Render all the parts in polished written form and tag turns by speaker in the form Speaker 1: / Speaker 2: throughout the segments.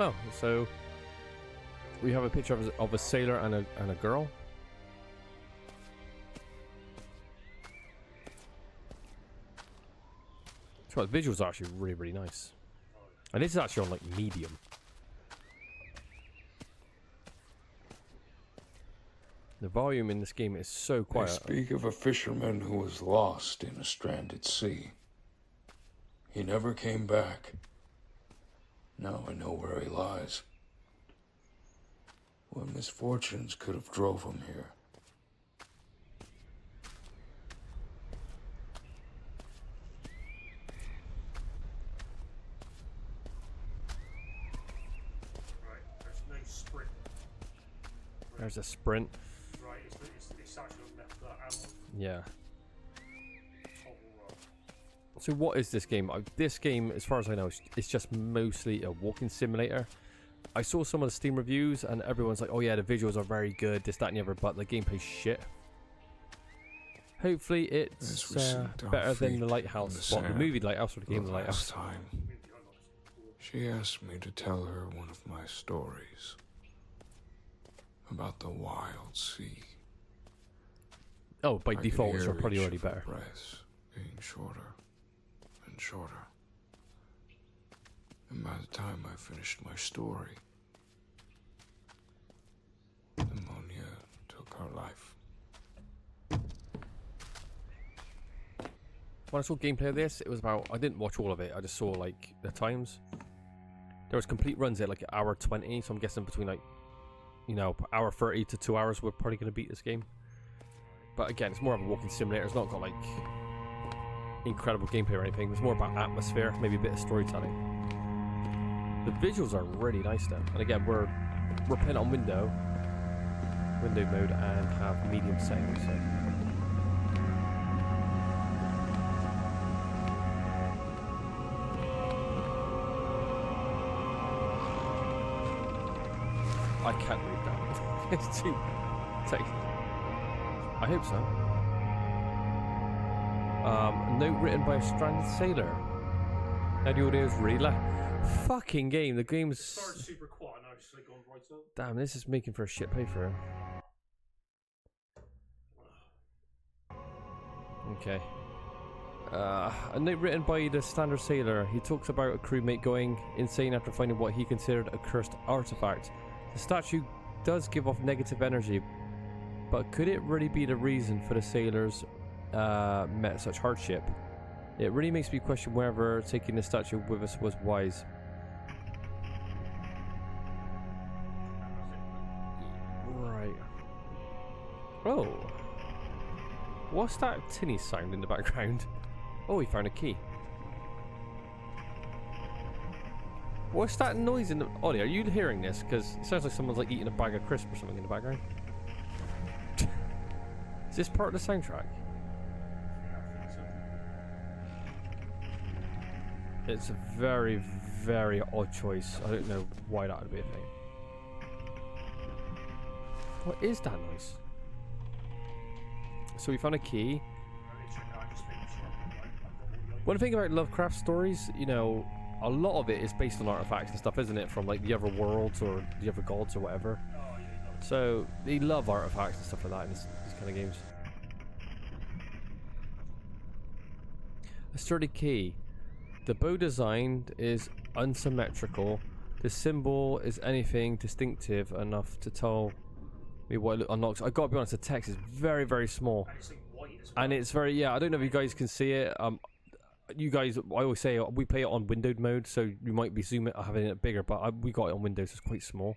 Speaker 1: Oh, so we have a picture of a sailor and a girl. So the visuals are actually really, really nice. And this is actually on like medium. The volume in this game is so quiet.
Speaker 2: They speak of a fisherman who was lost in a stranded sea. He never came back. Now I know where he lies. What misfortunes could have drove him here?
Speaker 3: Right, there's no sprint.
Speaker 1: There's a sprint.
Speaker 3: Right, it's actually on left that ammo.
Speaker 1: Yeah.
Speaker 3: Toggle roll.
Speaker 1: So what is this game? This game, as far as I know, it's just mostly a walking simulator. I saw some of the Steam reviews and everyone's like, oh yeah, the visuals are very good, this, that and the other, but the gameplay's shit. Hopefully it's better than The Lighthouse. Well, the movie Lighthouse or the game The Lighthouse.
Speaker 2: Time, she asked me to tell her one of my stories about the wild sea.
Speaker 1: Oh, by default it's probably already better.
Speaker 2: Breaths being shorter and shorter. And by the time I finished my story, pneumonia took her life.
Speaker 1: When I saw gameplay of this, it was about, I didn't watch all of it, I just saw like the times. There was complete runs at like hour 20, so I'm guessing between like, you know, hour 30 to 2 hours we're probably going to beat this game. But again, it's more of a walking simulator, it's not got like incredible gameplay or anything, it's more about atmosphere, maybe a bit of storytelling. The visuals are really nice though, and again we're playing on window mode and have medium settings. So. I can't read that. It's too text. I hope so. A note written by a stranded sailor. Now the audio is really loud. Fucking game. The game's
Speaker 3: Started super quiet, now it's like gone right up.
Speaker 1: damn. This is making for a shit playthrough. Okay. A note written by the standard sailor. He talks about a crewmate going insane after finding what he considered a cursed artifact. The statue does give off negative energy, but could it really be the reason for the sailors met such hardship? It really makes me question whether taking the statue with us was wise. Right. Oh. What's that tinny sound in the background? Oh, we found a key. What's that noise in the... Ollie, are you hearing this? Because it sounds like someone's like eating a bag of crisps or something in the background. Is this part of the soundtrack? It's a very, very odd choice. I don't know why that would be a thing. What is that noise? So we found a key. One thing about Lovecraft stories, you know, a lot of it is based on artifacts and stuff, isn't it? From like the other worlds or the other gods or whatever. So they love artifacts and stuff like that in these kind of games. A sturdy key. The bow design is unsymmetrical. The symbol is anything distinctive enough to tell me what it unlocks. I gotta be honest, the text is very, very small.
Speaker 3: And it's like white as well.
Speaker 1: And it's very, yeah, I don't know if you guys can see it. You guys, I always say we play it on windowed mode, so you might be zooming having it bigger, but we got it on Windows, so it's quite small.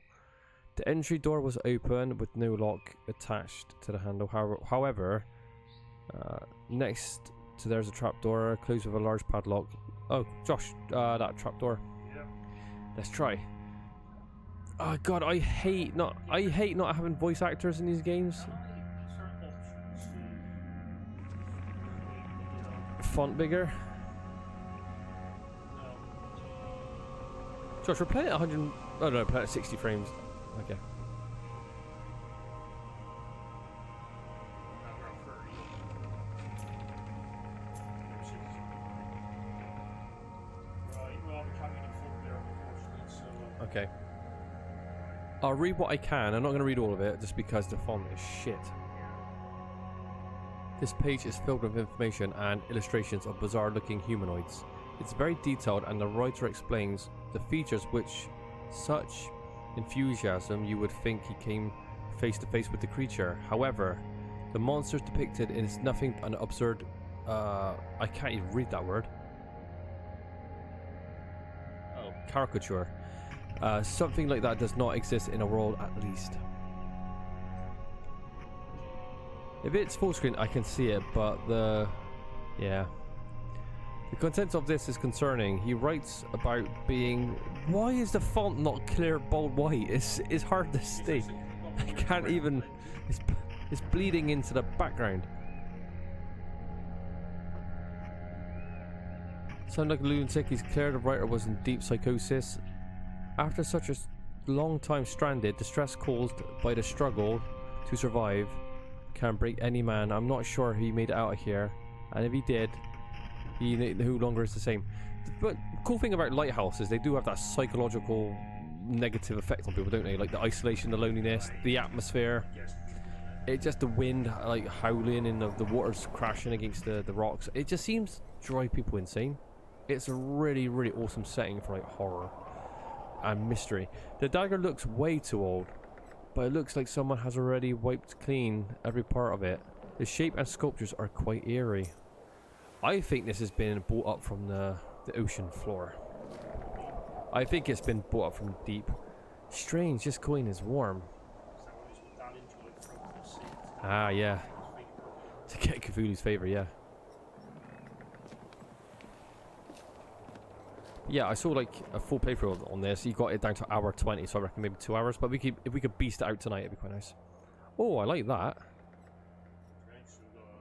Speaker 1: The entry door was open with no lock attached to the handle. However, next to there's a trapdoor closed with a large padlock. Oh, Josh, that trapdoor.
Speaker 3: Yeah.
Speaker 1: Let's try. Oh God, I hate not having voice actors in these games. Font bigger. Josh, we're playing at 100. Oh no, playing at 60 frames. Okay. Okay. I'll read what I can. I'm not going to read all of it just because the font is shit. This page is filled with information and illustrations of bizarre looking humanoids. It's very detailed and the writer explains the features which such enthusiasm you would think he came face to face with the creature. However, the monsters depicted is nothing but an absurd I can't even read that word. Oh, caricature. Something like that does not exist in a world, at least. If it's full screen, I can see it, but yeah. The content of this is concerning. He writes about being... Why is the font not clear, bold, white? It's hard to see. I can't even... It's bleeding into the background. Sound like a lunatic. He's clear the writer was in deep psychosis. After such a long time stranded, distress caused by the struggle to survive can break any man. I'm not sure he made it out of here, and if he did, he no longer is the same. But cool thing about lighthouses, they do have that psychological negative effect on people, don't they? Like the isolation, the loneliness, the atmosphere. It just the wind like howling and the water's crashing against the rocks. It just seems to drive people insane. It's a really, really awesome setting for like horror and mystery. The dagger looks way too old, but it looks like someone has already wiped clean every part of it. The shape and sculptures are quite eerie. I think this has been brought up from the ocean floor. I think it's been brought up from deep. Strange, this coin is warm. Ah, yeah. To get Cthulhu's favour, yeah. Yeah, I saw like a full playthrough on this. You got it down to hour 20, so I reckon maybe 2 hours. But if we could beast it out tonight, it'd be quite nice. Oh, I like that.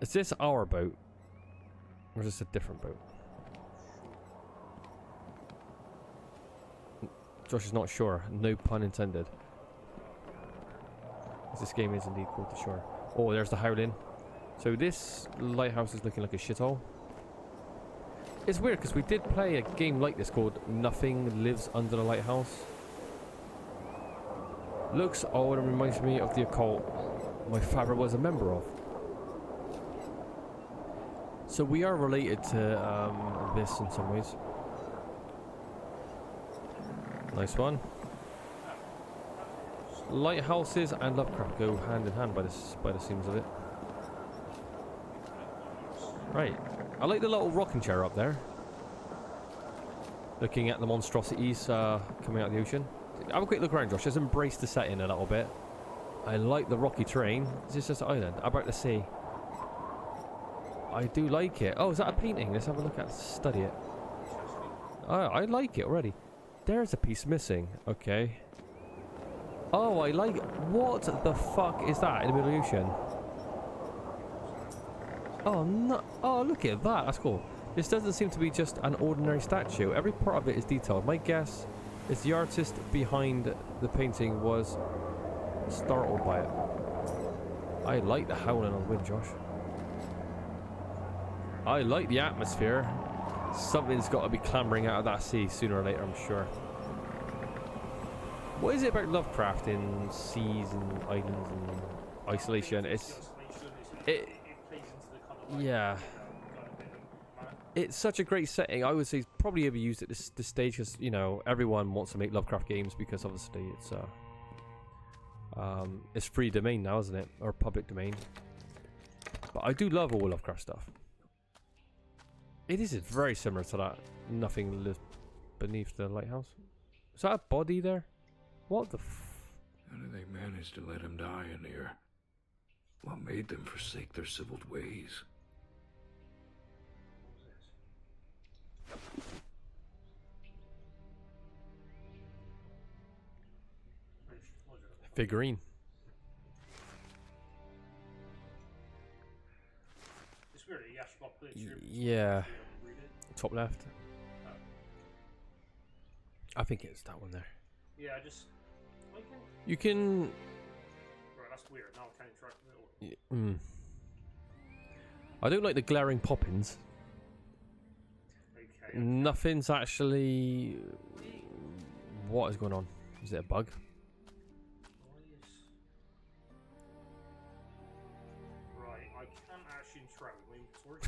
Speaker 1: Is this our boat? Or is this a different boat? Josh is not sure. No pun intended. This game is indeed called the Shore. Oh, there's the howling. So this lighthouse is looking like a shithole. It's weird because we did play a game like this called Nothing Lives Under the Lighthouse. Looks old and reminds me of the occult my father was a member of. So we are related to this in some ways. Nice one. Lighthouses and Lovecraft go hand in hand by the seams of it. Right. I like the little rocking chair up there. Looking at the monstrosities coming out of the ocean. Have a quick look around, Josh. Just embrace the setting a little bit. I like the rocky terrain. Is this just an island? How about the sea? I do like it. Oh, is that a painting? Let's have a look at it. Study it. Oh, I like it already. There's a piece missing. Okay. Oh, I like it. What the fuck is that in the middle of the ocean? Oh, no. Oh, look at that. That's cool. This doesn't seem to be just an ordinary statue. Every part of it is detailed. My guess is the artist behind the painting was startled by it. I like the howling on the wind, Josh. I like the atmosphere. Something's got to be clambering out of that sea sooner or later, I'm sure. What is it about Lovecraft in seas and islands and isolation? Yeah. It's such a great setting. I would say it's probably overused at this stage because, you know, everyone wants to make Lovecraft games because obviously it's free domain now, isn't it? Or public domain. But I do love all Lovecraft stuff. It is very similar to that Nothing Lives Beneath the Lighthouse. Is that a body there? What the
Speaker 2: How did they manage to let him die in here? What made them forsake their civiled ways?
Speaker 1: figurine?
Speaker 3: It's weird.
Speaker 1: Yeah. Top left. I think it's that one there.
Speaker 3: Yeah, I just.
Speaker 1: You can.
Speaker 3: Right, that's weird. Now I can't interact with it.
Speaker 1: I don't like the glaring poppins.
Speaker 3: Okay.
Speaker 1: Nothing's actually. What is going on? Is it a bug?
Speaker 3: Right, I can't actually interact with my inventory.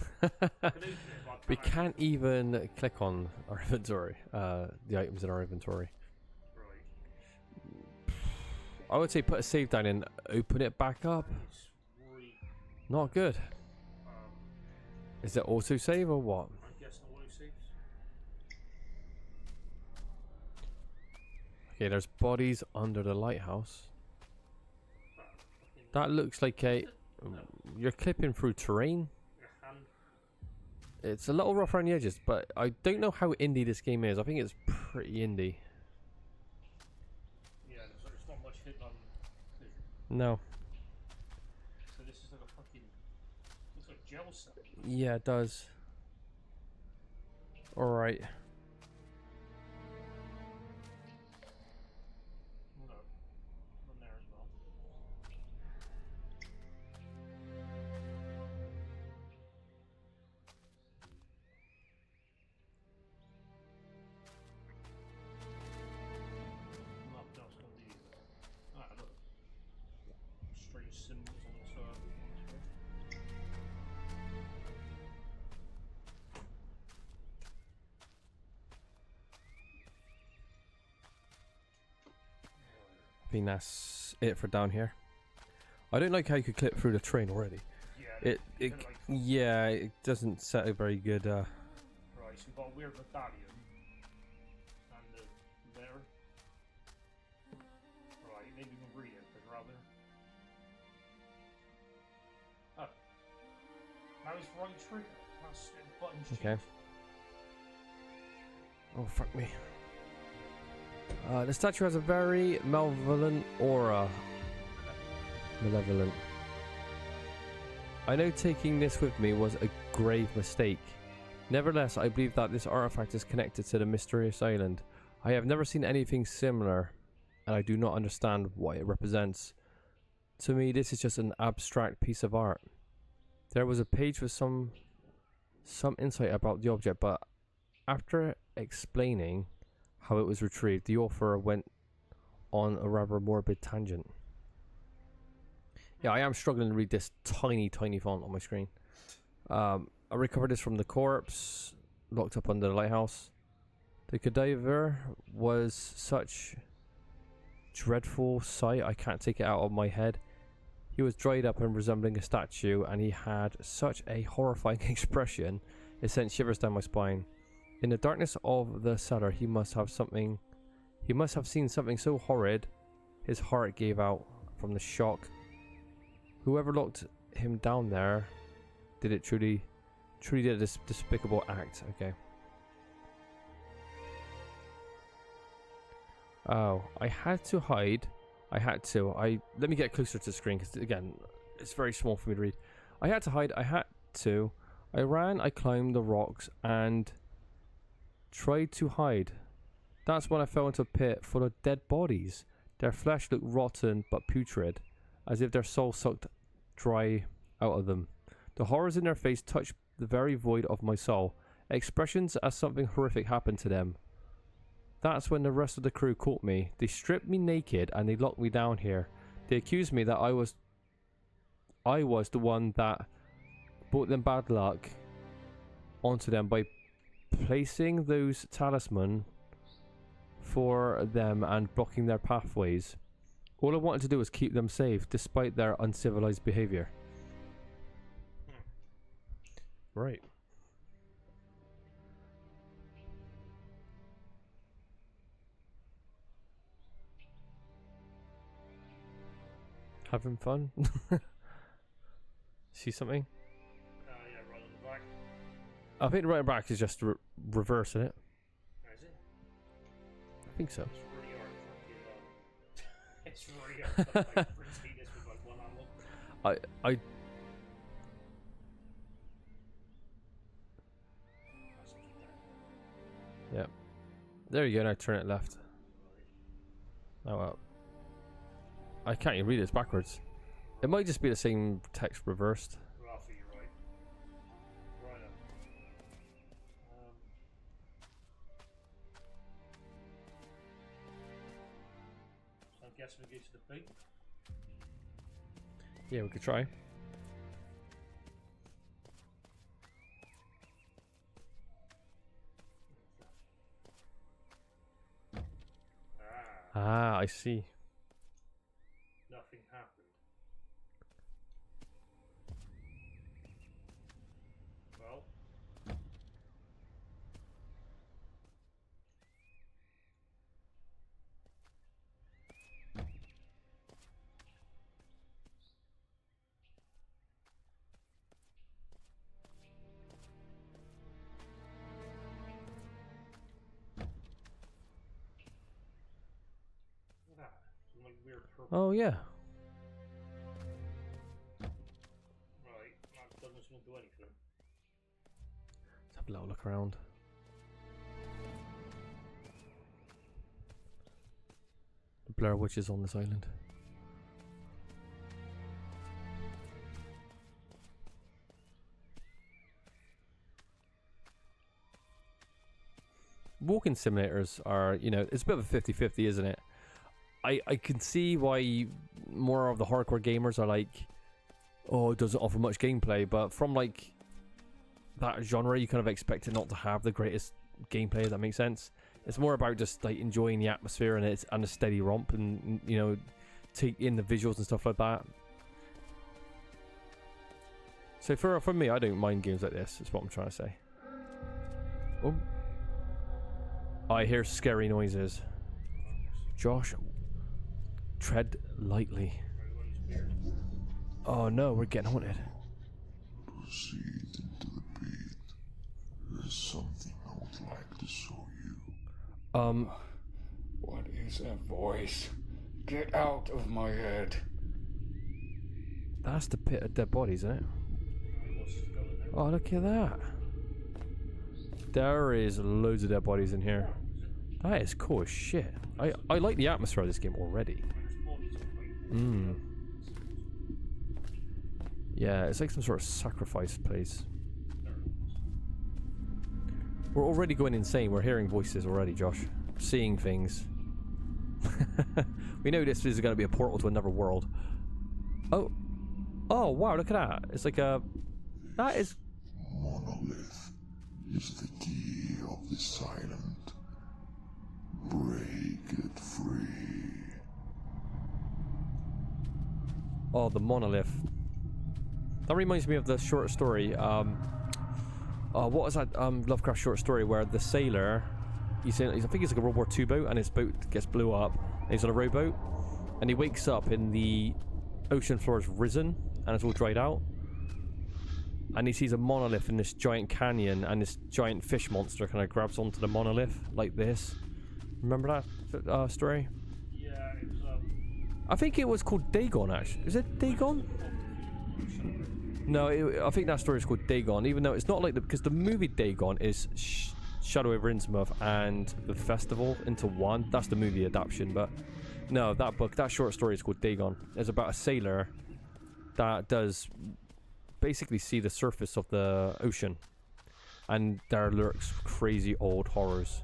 Speaker 3: I can open it, but I
Speaker 1: We
Speaker 3: can't
Speaker 1: can't
Speaker 3: actually-
Speaker 1: even click on our inventory, the items in our inventory.
Speaker 3: Right.
Speaker 1: I would say put a save down and open it back up.
Speaker 3: It's really,
Speaker 1: Not good.
Speaker 3: um,
Speaker 1: Is it auto save or what?
Speaker 3: I guess not what it seems.
Speaker 1: Okay, there's bodies under the lighthouse.
Speaker 3: Fucking
Speaker 1: That looks like a. You're clipping through terrain.
Speaker 3: your hand.
Speaker 1: It's a little rough around the edges, but I don't know how indie this game is. I think it's pretty indie.
Speaker 3: Yeah, there's not much hidden on vision.
Speaker 1: No.
Speaker 3: So this is like a fucking, looks like gel cell.
Speaker 1: Yeah, it does. Alright.
Speaker 3: No, on there as well. Nothing else can be. Ah, look. Strange symbols on the side.
Speaker 1: I think that's it for down here. I don't like how you could clip through the train already.
Speaker 3: Yeah,
Speaker 1: It yeah, it doesn't set a very good
Speaker 3: right, so we've got a weird medallion. And there. Right, maybe we can read it, because we're out there. Oh. Now it's right trigger. That's buttons
Speaker 1: Okay.
Speaker 3: changed.
Speaker 1: Oh, fuck me. The statue has a very malevolent aura. Malevolent. I know taking this with me was a grave mistake. Nevertheless, I believe that this artifact is connected to the mysterious island. I have never seen anything similar, and I do not understand what it represents. To me, this is just an abstract piece of art. There was a page with some insight about the object, but after explaining how it was retrieved, the author went on a rather morbid tangent. Yeah, I am struggling to read this tiny font on my screen. I recovered this from the corpse, locked up under the lighthouse. The cadaver was such dreadful sight, I can't take it out of my head. He was dried up and resembling a statue, and he had such a horrifying expression, it sent shivers down my spine. In the darkness of the cellar, he must have seen something so horrid, his heart gave out from the shock. Whoever locked him down there did it truly did this despicable act. Okay. Oh, I had to hide. Let me get closer to the screen because again, it's very small for me to read. I had to hide. I ran, I climbed the rocks and tried to hide. That's when I fell into a pit full of dead bodies. Their flesh looked rotten but putrid, as if their soul sucked dry out of them. The horrors in their face touched the very void of my soul. Expressions as something horrific happened to them. That's when the rest of the crew caught me. They stripped me naked and they locked me down here. They accused me that I was the one that brought them bad luck onto them by placing those talisman for them and blocking their pathways. All I wanted to do was keep them safe despite their uncivilized behavior. Right. Having fun? See something?
Speaker 3: Yeah, right on the back.
Speaker 1: I think right back is just reversing it.
Speaker 3: Is it?
Speaker 1: I think so.
Speaker 3: It's really hard fucking, it's really hard to like see this with like one hand up.
Speaker 1: I yeah. There you go, now turn it left. Oh well. I can't even read it, it's backwards. It might just be the same text reversed.
Speaker 3: Roughly, you're right. Right up. guess we go to the beat.
Speaker 1: Yeah, we could try. Ah, I see.
Speaker 3: Nothing happened. Well. Look at that. Some like weird purple.
Speaker 1: Oh yeah.
Speaker 3: Right, that doesn't seem to do anything.
Speaker 1: Let's have a little look around. The Blair Witch is on this island. Walking simulators are, you know, it's a bit of a 50-50, isn't it? I can see why more of the hardcore gamers are like, oh, it doesn't offer much gameplay, but from like that genre, you kind of expect it not to have the greatest gameplay, if that makes sense. It's more about just like enjoying the atmosphere and a steady romp, and you know, take in the visuals and stuff like that. So for me, I don't mind games like this, is what I'm trying to say. Oh, I hear scary noises. Josh, tread lightly. Oh no, we're getting haunted.
Speaker 2: Proceed into the pit. There's something I would like to show you. What is that voice? Get out of my head.
Speaker 1: That's the pit of dead bodies, isn't it? Oh, look at that. There is loads of dead bodies in here. That is cool as shit. I like the atmosphere of this game already. Yeah, it's like some sort of sacrifice place. We're already going insane. We're hearing voices already, Josh. Seeing things. We know this is going to be a portal to another world. Oh. Oh, wow, look at that. It's like a... That is...
Speaker 2: Monolith is the key of this island. Break it free.
Speaker 1: Oh, the monolith. That reminds me of the short story. What was that Lovecraft short story where the sailor, I think he's like a World War II boat, and his boat gets blew up. And he's on a rowboat, and he wakes up and the ocean floor is risen and it's all dried out. And he sees a monolith in this giant canyon, and this giant fish monster kind of grabs onto the monolith like this. Remember that story?
Speaker 3: Yeah, it was
Speaker 1: I think it was called Dagon, actually. Is it Dagon? No, I think that story is called Dagon, even though it's not like because the movie Dagon is Shadow over Innsmouth and the Festival into one. That's the movie adaptation, but no, that short story is called Dagon. It's about a sailor that does basically see the surface of the ocean, and there lurks crazy old horrors.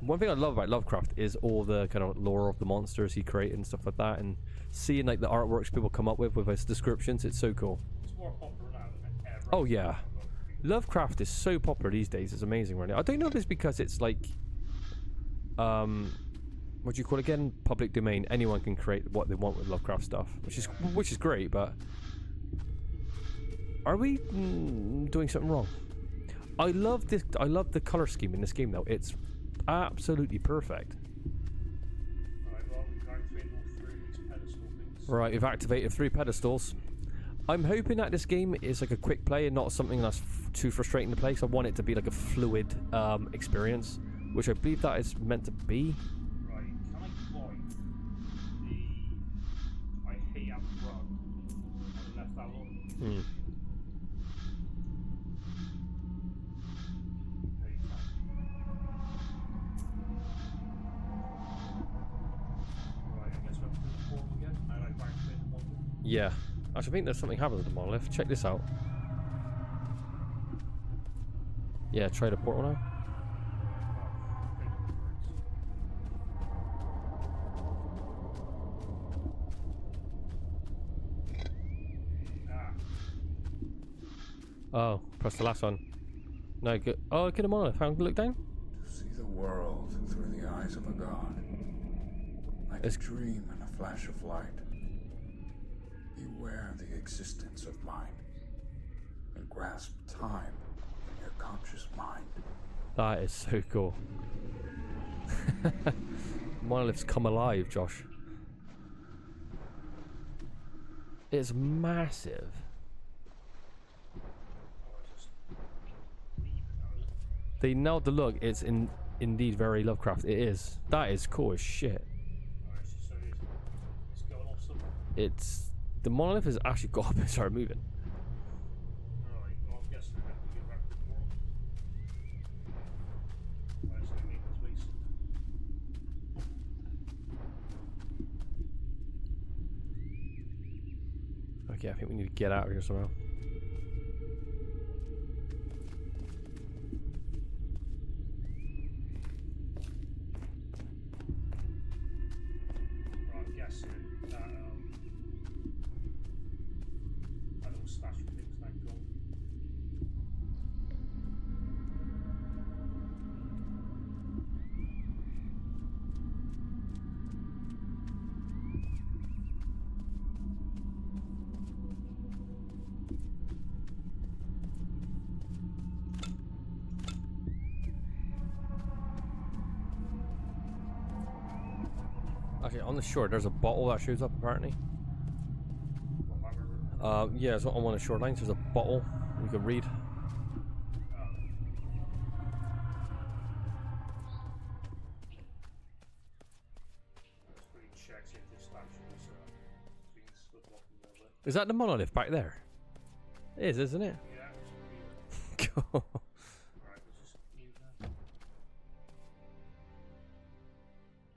Speaker 1: One thing I love about Lovecraft is all the kind of lore of the monsters he created and stuff like that, and seeing like the artworks people come up with his descriptions. It's so cool.
Speaker 3: It's more popular now than ever.
Speaker 1: Oh yeah, Lovecraft is so popular these days. It's amazing, really. I don't know if it's because it's like, what do you call it again? Public domain. Anyone can create what they want with Lovecraft stuff, which is great. But are we doing something wrong? I love this. I love the color scheme in this game, though. It's absolutely perfect. Right, we've activated 3 pedestals. I'm hoping that this game is like a quick play and not something that's too frustrating to play. So I want it to be like a fluid experience, which I believe that is meant to be.
Speaker 3: Right, can I buy the I hate out rug? I left that alone.
Speaker 1: Yeah. Actually, I think there's something happens with the monolith. Check this out. Yeah, try the portal now. Oh, press the last one. No, good. Oh, get a monolith. How look down?
Speaker 2: To see the world through the eyes of a god. Like
Speaker 1: It's-
Speaker 2: a dream and a flash of light. Beware the existence of mind. And grasp time in your conscious mind.
Speaker 1: That is so cool. Monoliths come alive, Josh. It's massive.
Speaker 3: Oh, it's just leave it now, is it?
Speaker 1: They nailed the look. It's indeed very Lovecraft. It is. That is cool as shit.
Speaker 3: Alright, so it's going off somewhere.
Speaker 1: It's the monolith has actually got up and started moving.
Speaker 3: Alright, well, I'm guessing I have to get back to the world. Right, so I need this base.
Speaker 1: Okay, I think we need to get out of here somehow.
Speaker 3: Right, I'm guessing that little stash of things now gone.
Speaker 1: Okay, on the shore, there's a bottle that shows up apparently.
Speaker 3: What, back river?
Speaker 1: Yeah, it's on one of the shorelines. There's a bottle you can read.
Speaker 3: Let's really check see if this statue is being stood blocking the way.
Speaker 1: Is that the monolith back there? It is, isn't it?
Speaker 3: Yeah, it's
Speaker 1: Cool.
Speaker 3: right, let's just leave that.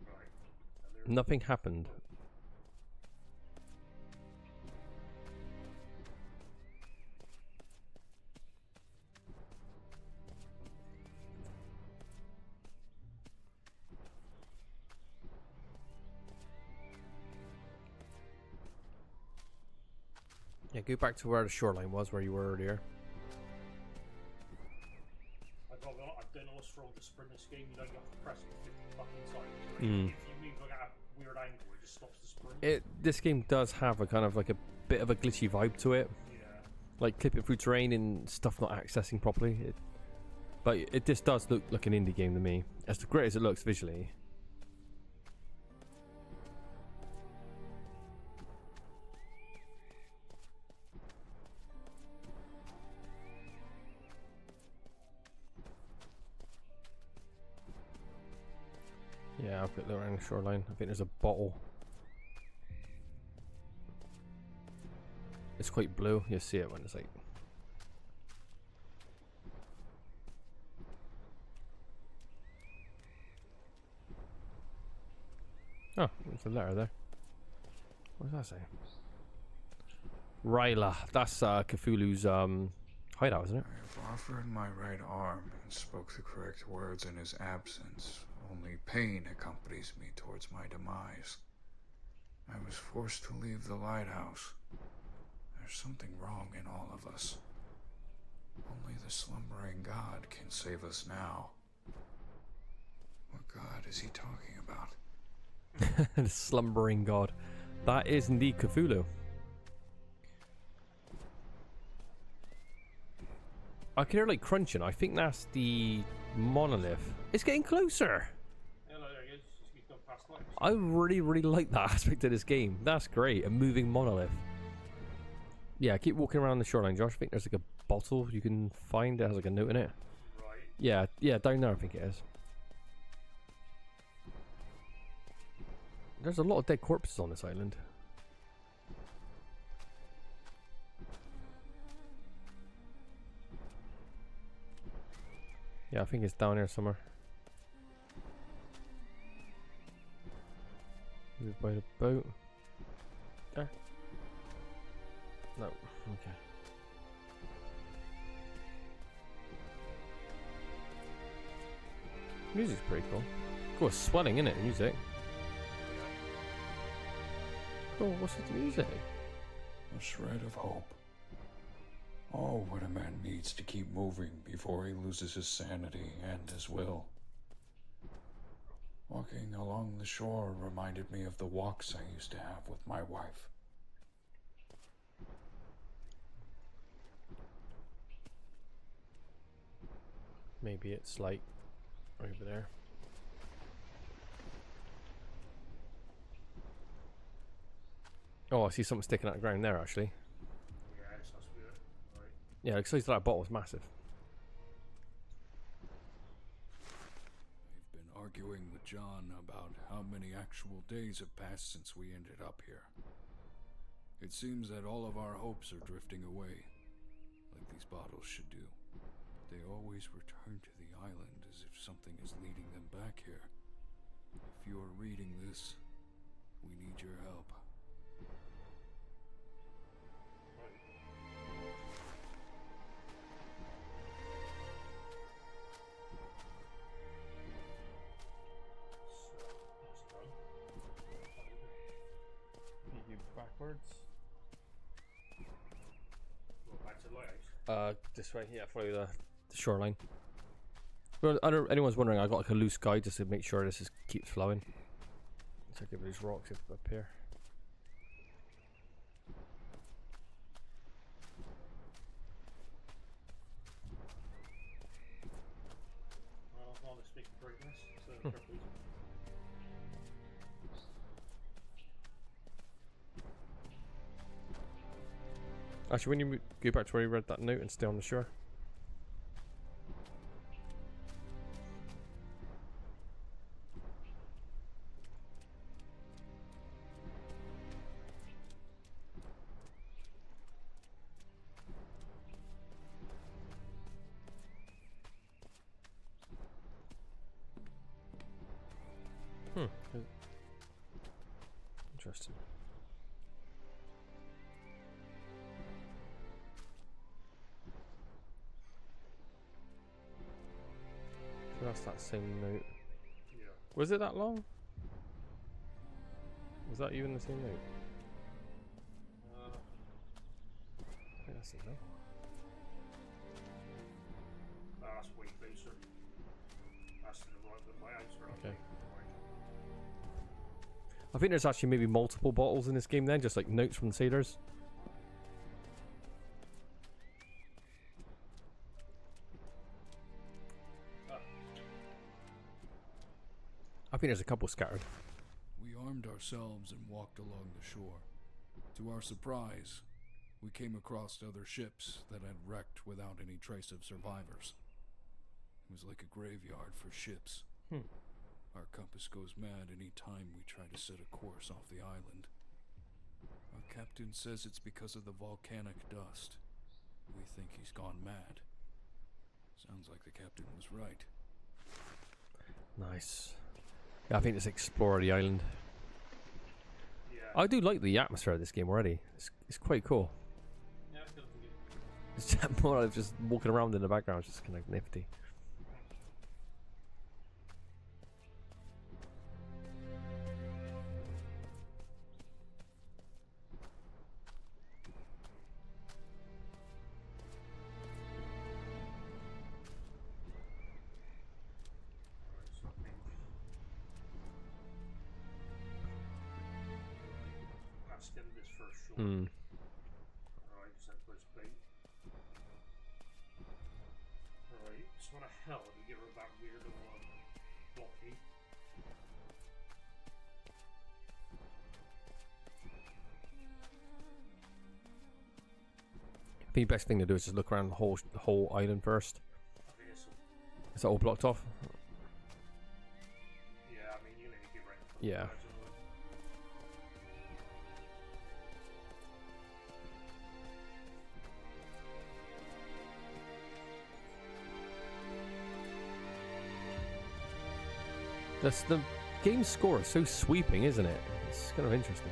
Speaker 3: Right. So there
Speaker 1: Nothing happened. Yeah, go back to where the shoreline was, where you were earlier.
Speaker 3: I don't know what's wrong with the sprint this game. You don't have to press it 50 fucking times. If
Speaker 1: Mm.
Speaker 3: you move like at a weird angle, it just stops the sprint.
Speaker 1: This game does have a kind of like a bit of a glitchy vibe to it,
Speaker 3: Yeah.
Speaker 1: like clipping through terrain and stuff not accessing properly. But this does look like an indie game to me, as great as it looks visually. Yeah, I'll put that around the shoreline. I think there's a bottle. It's quite blue. You'll see it when it's like. Oh, there's a letter there. What does that say? Ryla. That's Cthulhu's hideout, isn't it?
Speaker 2: I have offered my right arm and spoke the correct words in his absence. Only pain accompanies me towards my demise. I was forced to leave the lighthouse. There's something wrong in all of us. Only the slumbering God can save us now. What God is he talking about?
Speaker 1: The slumbering god. That is indeed Cthulhu. I can hear like crunching. I think that's the monolith. It's getting closer.
Speaker 3: Hello, there he is. He's gone past lights.
Speaker 1: I really, really like that aspect of this game. That's great. A moving monolith. Yeah, keep walking around the shoreline, Josh. I think there's like a bottle you can find that has like a note in it.
Speaker 3: Right.
Speaker 1: Yeah, down there I think it is. There's a lot of dead corpses on this island. Yeah, I think it's down here somewhere. Maybe by the boat. There. No. Okay. Music's pretty cool. Cool, it's swelling, isn't it? Music. Cool, what's the music?
Speaker 2: A shred of hope. Oh, what a man needs to keep moving before he loses his sanity and his will. Walking along the shore reminded me of the walks I used to have with my wife.
Speaker 1: Maybe it's like over there. Oh, I see something sticking out of the ground there, actually.
Speaker 3: Yeah, it's supposed to be it. Right.
Speaker 1: Yeah, it looks like that bottle was massive.
Speaker 2: I've been arguing with John about how many actual days have passed since we ended up here. It seems that all of our hopes are drifting away, like these bottles should do. They always return to the island as if something is leading them back here. If you are reading this, we need your help.
Speaker 1: You backwards.
Speaker 3: Well, back to the lighthouse.
Speaker 1: This way. Yeah, follow the shoreline. Well, I don't, anyone's wondering, I got like a loose guide just to make sure this is keeps flowing. Check if these rocks up here.
Speaker 3: Well, I'll speak progress. So, please.
Speaker 1: Actually, when you go back to where you read that note and stay on the shore. Interesting. So that's that same note.
Speaker 3: Yeah.
Speaker 1: Was it that long? Was that even the same note? I think that's it, no?
Speaker 3: That's way closer. That's to the right of the lighthouse. Right?
Speaker 1: Okay. I think there's actually maybe multiple bottles in this game then, just like notes from the sailors. I think there's a couple scattered.
Speaker 2: We armed ourselves and walked along the shore. To our surprise, we came across other ships that had wrecked without any trace of survivors. It was like a graveyard for ships. Our compass goes mad any time we try to set a course off the island. Our captain says it's because of the volcanic dust. We think he's gone mad. Sounds like the captain was right.
Speaker 1: Nice. Yeah, I think let's explore the island.
Speaker 3: Yeah.
Speaker 1: I do like the atmosphere of this game already. It's quite cool.
Speaker 3: Yeah, I feel good.
Speaker 1: It's just more like just walking around in the background, it's just kind of nifty.
Speaker 3: That's the end of this first short. Alright, so let's bait. Alright, so what the hell did we get rid of that weird little blockade?
Speaker 1: I think the best thing to do is just look around the whole island first.
Speaker 3: I think it's all,
Speaker 1: Is that all blocked off?
Speaker 3: yeah, I mean, you need to get ready for
Speaker 1: Yeah. The game score is so sweeping, isn't it? It's kind of interesting.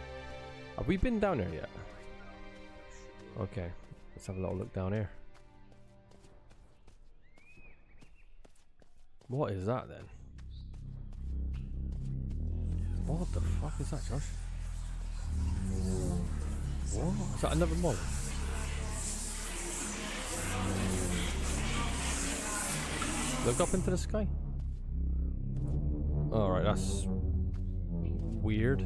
Speaker 1: Have we been down there yet? Okay, let's have a little look down here. What is that then? What the fuck is that, Josh? What? Is that another mod? Look up into the sky. Alright, that's weird.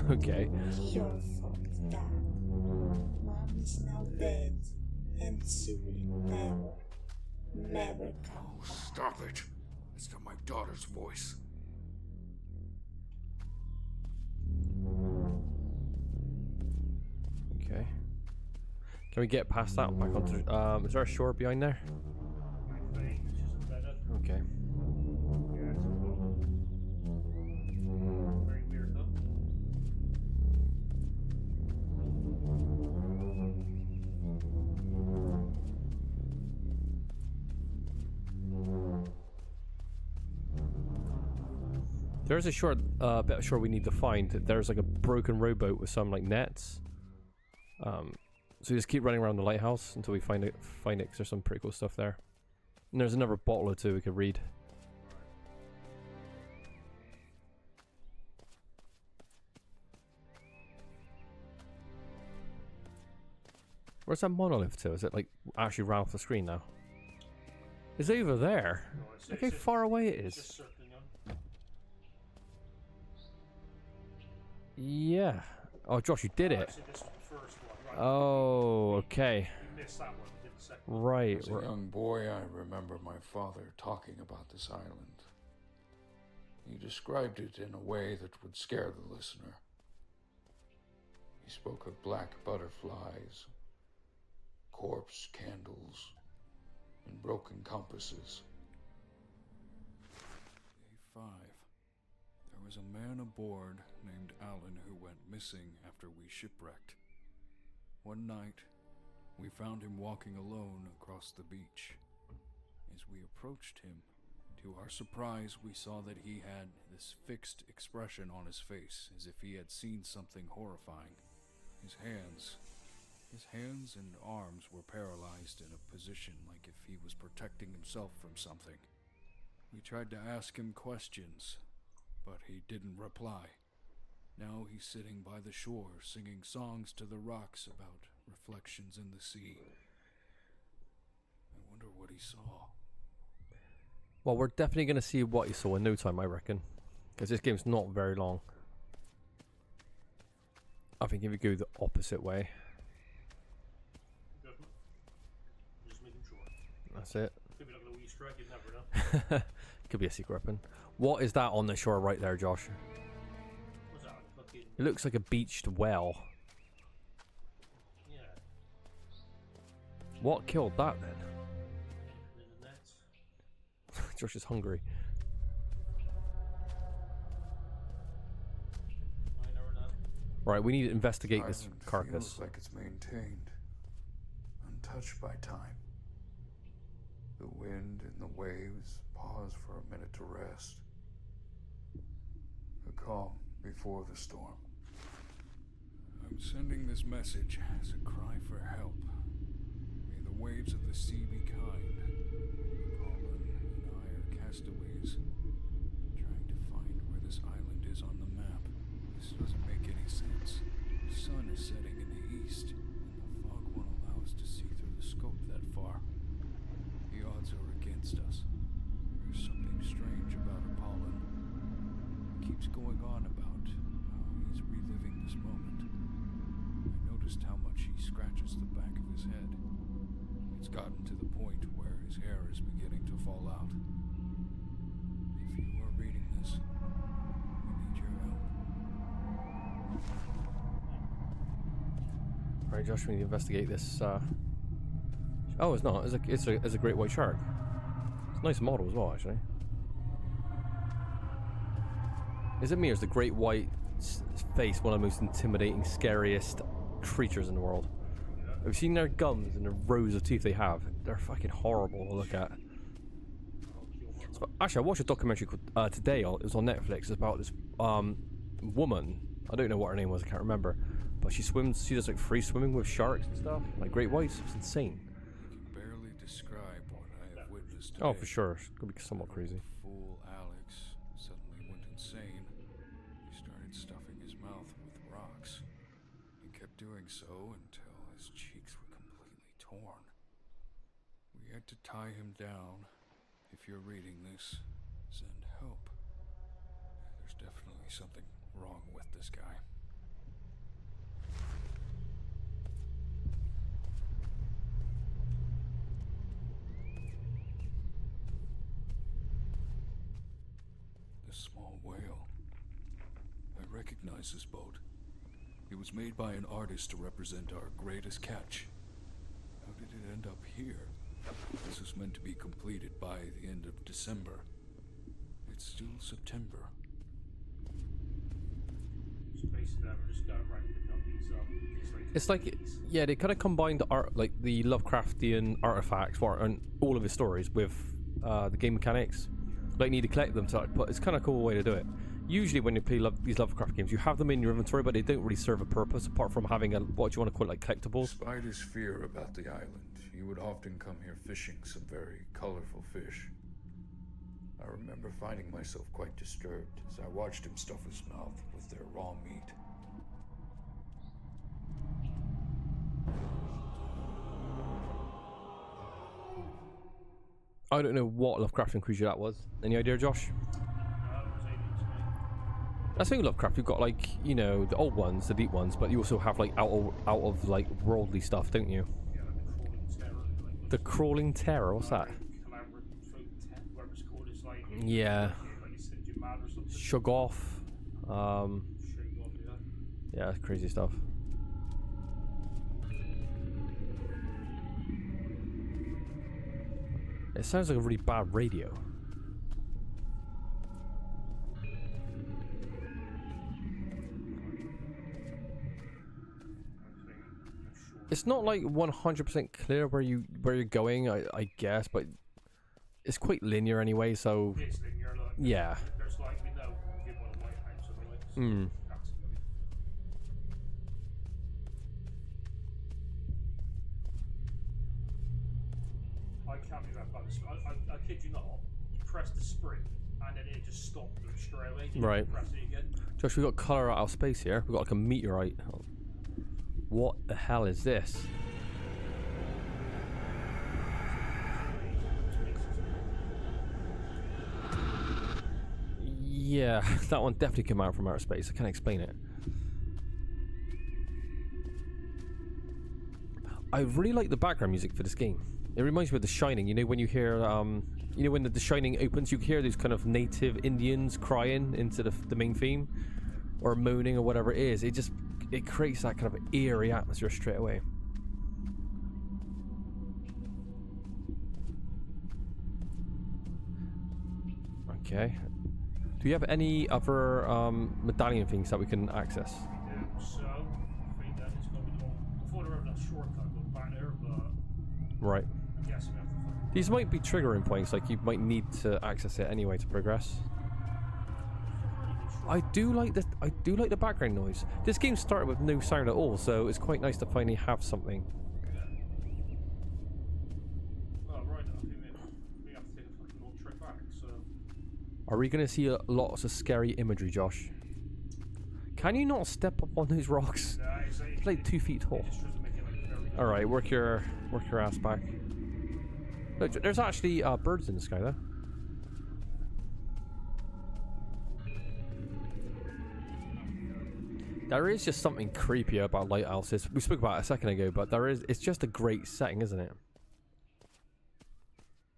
Speaker 1: Okay.
Speaker 4: Your fault, Dad. Mom is now dead, and soon never come.
Speaker 2: Stop it! It's not my daughter's voice.
Speaker 1: Okay. Can we get past that back onto is there a shore behind there?
Speaker 3: I think this isn't better.
Speaker 1: Okay.
Speaker 3: Yeah, it's very weird though.
Speaker 1: There's a short bit of shore we need to find. There's like a broken rowboat with some like nets. So we just keep running around the lighthouse until we find it, because there's some pretty cool stuff there. And there's another bottle or two we could read. Where's that monolith to? Is it like actually ran off the screen now? It's over there.
Speaker 3: No, it's,
Speaker 1: Look how
Speaker 3: it's
Speaker 1: far away it
Speaker 3: it's
Speaker 1: is.
Speaker 3: just circling on.
Speaker 1: Yeah. Oh, Josh, you did it.
Speaker 3: Actually, this was the first one, right?
Speaker 1: Oh, okay.
Speaker 3: We missed that one. We did the second one.
Speaker 1: Right.
Speaker 2: As a young boy, I remember my father talking about this island. He described it in a way that would scare the listener. He spoke of black butterflies, corpse candles, and broken compasses.
Speaker 5: Day 5. There was a man aboard named Alan who went missing after we shipwrecked. One night, we found him walking alone across the beach. As we approached him, to our surprise, we saw that he had this fixed expression on his face, as if he had seen something horrifying. His hands and arms were paralyzed in a position like if he was protecting himself from something. We tried to ask him questions, but he didn't reply. Now he's sitting by the shore, singing songs to the rocks about reflections in the sea. I wonder what he saw.
Speaker 1: Well, we're definitely going to see what he saw in no time, I reckon. Because this game's not very long. I think if you go the opposite way.
Speaker 3: Judgment. Just making sure.
Speaker 1: That's it.
Speaker 3: Could be like a little Easter egg, you never know.
Speaker 1: Could be a secret weapon. What is that on the shore right there, Josh?
Speaker 3: What's that? Fucking.
Speaker 1: It looks like a beached well.
Speaker 3: Yeah.
Speaker 1: What killed that then?
Speaker 3: In the nets.
Speaker 1: Josh is hungry.
Speaker 3: I never know.
Speaker 1: Right, we need to investigate
Speaker 2: Island
Speaker 1: this carcass.
Speaker 2: feels like it's maintained, untouched by time. The wind and the waves pause for a minute to rest. A calm before the storm.
Speaker 5: I'm sending this message as a cry for help. May the waves of the sea be kind. Colin and I are castaways, trying to find where this island is on the map. This doesn't make any sense. The sun is setting in the east, and the fog won't allow us to see through the scope that far. The odds are against us. There's something strange about Apollon. He keeps going on about how he's reliving this moment. I noticed how much he scratches the back of his head. It's gotten to the point where his hair is beginning to fall out. If you are reading this, we need your help.
Speaker 1: Right, Josh, we need to investigate this. Oh, it's not. It's a great white shark. It's a nice model as well, actually. Is it me, or is the great white face one of the most intimidating, scariest creatures in the world? Have you seen their gums and the rows of teeth they have? They're fucking horrible to look at. So, actually, I watched a documentary called, today. It was on Netflix. It's about this woman. I don't know what her name was. I can't remember. But she swims. She does like free swimming with sharks and stuff, like great whites. It's insane.
Speaker 5: I can barely describe what I have witnessed today.
Speaker 1: Oh, for sure. It's gonna be somewhat crazy.
Speaker 5: Fool Alex suddenly went insane. He started stuffing his mouth with rocks. He kept doing so until his cheeks were completely torn. We had to tie him down. If you're reading this, send help. There's definitely something wrong with this guy. The small whale. I recognize this boat. It was made by an artist to represent our greatest catch. How did it end up here? This was meant to be completed by the end of December. It's still September.
Speaker 3: So basically, we're just going around picking up these
Speaker 1: It's like, yeah, they kind of combined the art, like the Lovecraftian artifacts, and all of his stories with the game mechanics. Like, you need to collect them to, but it's kind of a cool way to do it. Usually when you play these Lovecraft games, you have them in your inventory, but they don't really serve a purpose apart from having a, what do you want to call it, like collectibles.
Speaker 5: Despite his fear about the island, he would often come here fishing some very colorful fish. I remember finding myself quite disturbed as I watched him stuff his mouth with their raw meat.
Speaker 1: I don't know what Lovecraftian creature that was. Any idea, Josh? That's the thing with Lovecraft, you've got like, you know, the old ones, the deep ones, but you also have like out of like worldly stuff, don't you?
Speaker 3: Yeah, like
Speaker 1: The crawling terror, what's that?
Speaker 3: Whatever it's called, it's like
Speaker 1: Yeah.
Speaker 3: like it sends you mad or something.
Speaker 1: Shoggoth.
Speaker 3: Shoggoth, yeah.
Speaker 1: Yeah, that's crazy stuff. It sounds like a really bad radio. It's not like 100% clear where you're going, I guess, but it's quite linear anyway. So
Speaker 3: It's linear, like,
Speaker 1: yeah.
Speaker 3: There's like, we know we'll give one a lighthouse anyway. So that's good. I can't believe that button. I kid you not. You press the spring and then it just stopped them straight away. You
Speaker 1: Right.
Speaker 3: Press it again.
Speaker 1: Josh, we got color out of space here. We got like a meteorite. What the hell is this? Yeah, that one definitely came out from outer space. I can't explain it. I really like the background music for this game. It reminds me of The Shining. You know when you hear, you know when the Shining opens, you hear these kind of native Indians crying into the main theme, or moaning or whatever it is. It creates that kind of eerie atmosphere straight away. Okay. Do we have any other medallion things that we can access?
Speaker 3: So, I think that is going to be the one. Before there was that shortcut going back there, but
Speaker 1: Right.
Speaker 3: I'm guessing we have to find.
Speaker 1: These might be triggering points, like you might need to access it anyway to progress. I do like the background noise. This game started with no sound at all, so it's quite nice to finally have something.
Speaker 3: Well, right now, I think we have to take a fucking old trip back, so.
Speaker 1: Are we going to see lots of scary imagery, Josh? Can you not step up on those rocks?
Speaker 3: Nah,
Speaker 1: It's like 2 feet tall.
Speaker 3: It just doesn't make it like very nice.
Speaker 1: All right, work your ass back. Look, there's actually birds in the sky there. There is just something creepy about lighthouses. We spoke about it a second ago, but it's just a great setting, isn't it?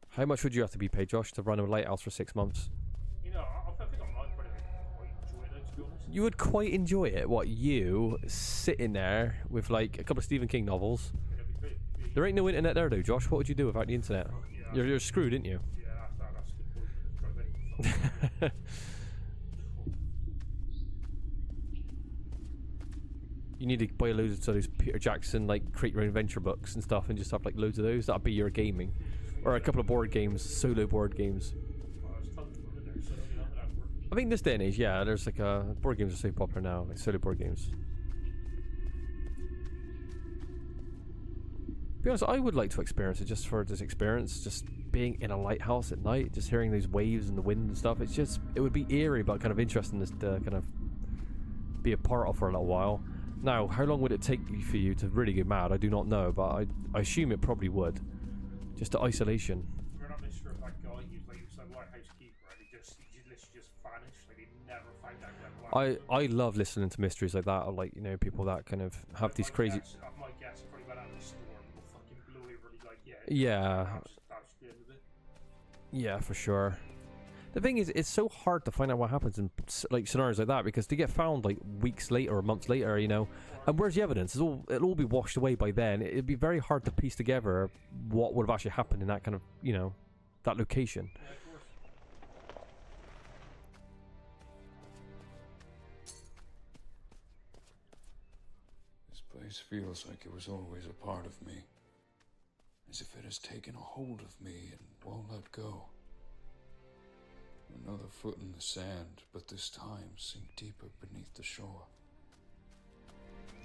Speaker 1: How much would you have to be paid, Josh, to run a lighthouse for 6 months?
Speaker 3: You know, I think I might quite enjoy it, to be honest.
Speaker 1: You would quite enjoy it. What, you sitting there with like a couple of Stephen King novels? There ain't no internet there though, Josh. What would you do without the internet?
Speaker 3: Yeah,
Speaker 1: You're screwed, aren't you?
Speaker 3: Yeah, that's a good point.
Speaker 1: You need to buy loads of those Peter Jackson like create your own adventure books and stuff, and just have like loads of those. That'd be your gaming, or a couple of board games, solo board games. I think this day and age, yeah, there's like board games are so popular now, like solo board games. To be honest, I would like to experience it just for this experience, just being in a lighthouse at night, just hearing those waves and the wind and stuff. It would be eerie, but kind of interesting to kind of be a part of for a little while. Now, how long would it take for you to really get mad? I do not know, but I assume it probably would. Just the isolation.
Speaker 3: We're not sure if that guy, he was like lighthouse keeper, and he literally just vanished. Like, he never found out what happened.
Speaker 1: I love listening to mysteries like that, of like, you know, people that kind of have these crazy.
Speaker 3: I might guess he probably went out in the storm, but fucking blew over. Like,
Speaker 1: Yeah.
Speaker 3: That was the end of it.
Speaker 1: Yeah, for sure. The thing is, it's so hard to find out what happens in like scenarios like that, because they get found like weeks later or months later, you know. And where's the evidence? It'll all be washed away by then. It'd be very hard to piece together what would have actually happened in that kind of, you know, that location.
Speaker 3: Yeah, of course.
Speaker 5: This place feels like it was always a part of me. As if it has taken a hold of me and won't let go. Another foot in the sand, but this time sink deeper beneath the shore.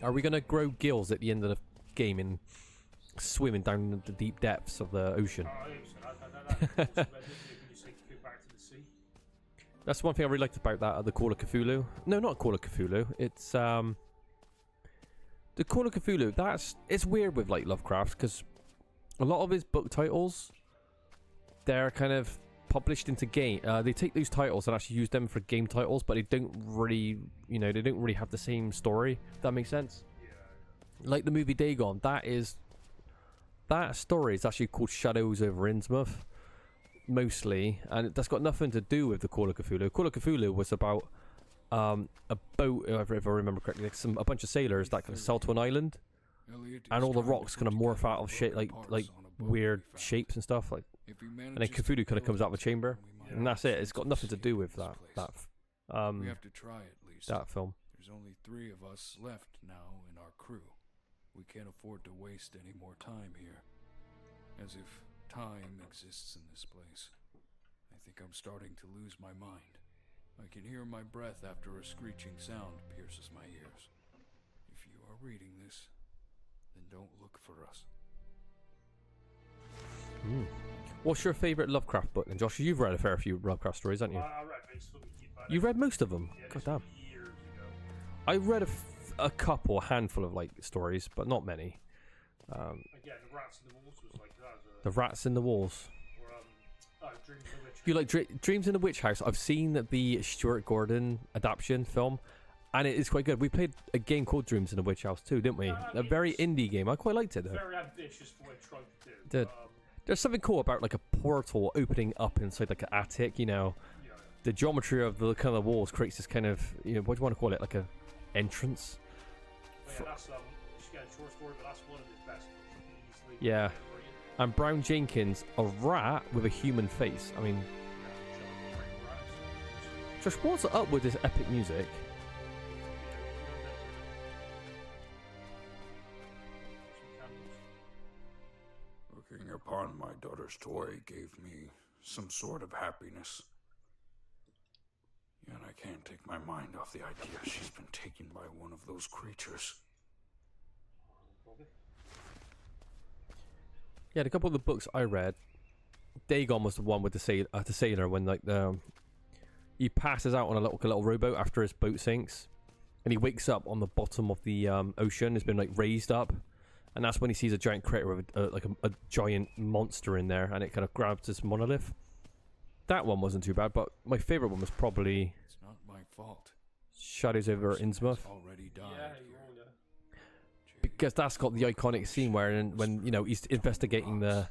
Speaker 1: Are we gonna grow gills at the end of the game and swimming down the deep depths of the ocean?
Speaker 3: Oh, I hope so. That's awesome. When you say go back to the sea.
Speaker 1: That's one thing I really liked about that, the Call of Cthulhu. No, not Call of Cthulhu. It's the Call of Cthulhu. It's weird with like Lovecraft, because a lot of his book titles, they're kind of published into game. They take these titles and actually use them for game titles, but they don't really, you know, they don't really have the same story. If that makes sense.
Speaker 3: Yeah.
Speaker 1: Like the movie Dagon, that story is actually called Shadows over Innsmouth, mostly, and that's got nothing to do with the Call of Cthulhu. Call of Cthulhu was about a boat, if I remember correctly, like a bunch of sailors that kind of sail to an island, and all the rocks kind of morph out of shape, like weird shapes and stuff, like. And then Cthulhu kind of comes out of a chamber, and that's it. It's got nothing to do with
Speaker 5: we have to try at least.
Speaker 1: that film.
Speaker 5: There's only 3 of us left now in our crew. We can't afford to waste any more time here. As if time exists in this place. I think I'm starting to lose my mind. I can hear my breath after a screeching sound pierces my ears. If you are reading this, then don't look for us.
Speaker 1: What's your favourite Lovecraft book? And Josh, you've read a fair few Lovecraft stories, haven't you?
Speaker 3: I read most of them.
Speaker 1: You read most of them?
Speaker 3: Yeah,
Speaker 1: God damn.
Speaker 3: years ago.
Speaker 1: I read a couple, a handful of like stories, but not many.
Speaker 3: Again, the Rats in the Walls was like that.
Speaker 1: The Rats in the Walls.
Speaker 3: Or Dreams of the Witch.
Speaker 1: You like Dreams in the Witch House? I've seen the Stuart Gordon adaptation film, and it is quite good. We played a game called Dreams in the Witch House too, didn't we?
Speaker 3: Yeah, I
Speaker 1: A
Speaker 3: mean,
Speaker 1: very indie game. I quite liked it though.
Speaker 3: Very ambitious for what it tried to do.
Speaker 1: Did. There's something cool about like a portal opening up inside like an attic, you know.
Speaker 3: Yeah.
Speaker 1: The geometry of the kind of walls creates this kind of, you know, what do you want to call it, like a entrance.
Speaker 3: But yeah, that's just get a short story, but that's one of his best books. Easily.
Speaker 1: Yeah.
Speaker 3: Brilliant.
Speaker 1: And Brown Jenkins, a rat with a human face. I mean, Josh, what's up with this epic music?
Speaker 5: Looking upon my daughter's toy gave me some sort of happiness. Yet I can't take my mind off the idea she's been taken by one of those creatures.
Speaker 1: Yeah, a couple of the books I read, Dagon was the one with the sailor when like he passes out on a little rowboat after his boat sinks, and he wakes up on the bottom of the ocean. It's been like raised up, and that's when he sees a giant crater with a giant monster in there, and it kind of grabs this monolith. That one wasn't too bad, but my favorite one was probably
Speaker 5: It's not my fault.
Speaker 1: Shadows over
Speaker 5: Person
Speaker 1: Innsmouth,
Speaker 5: has already died
Speaker 3: Yeah,
Speaker 5: here.
Speaker 3: you're wrong, yeah.
Speaker 1: because that's got the iconic scene where when you know he's investigating the.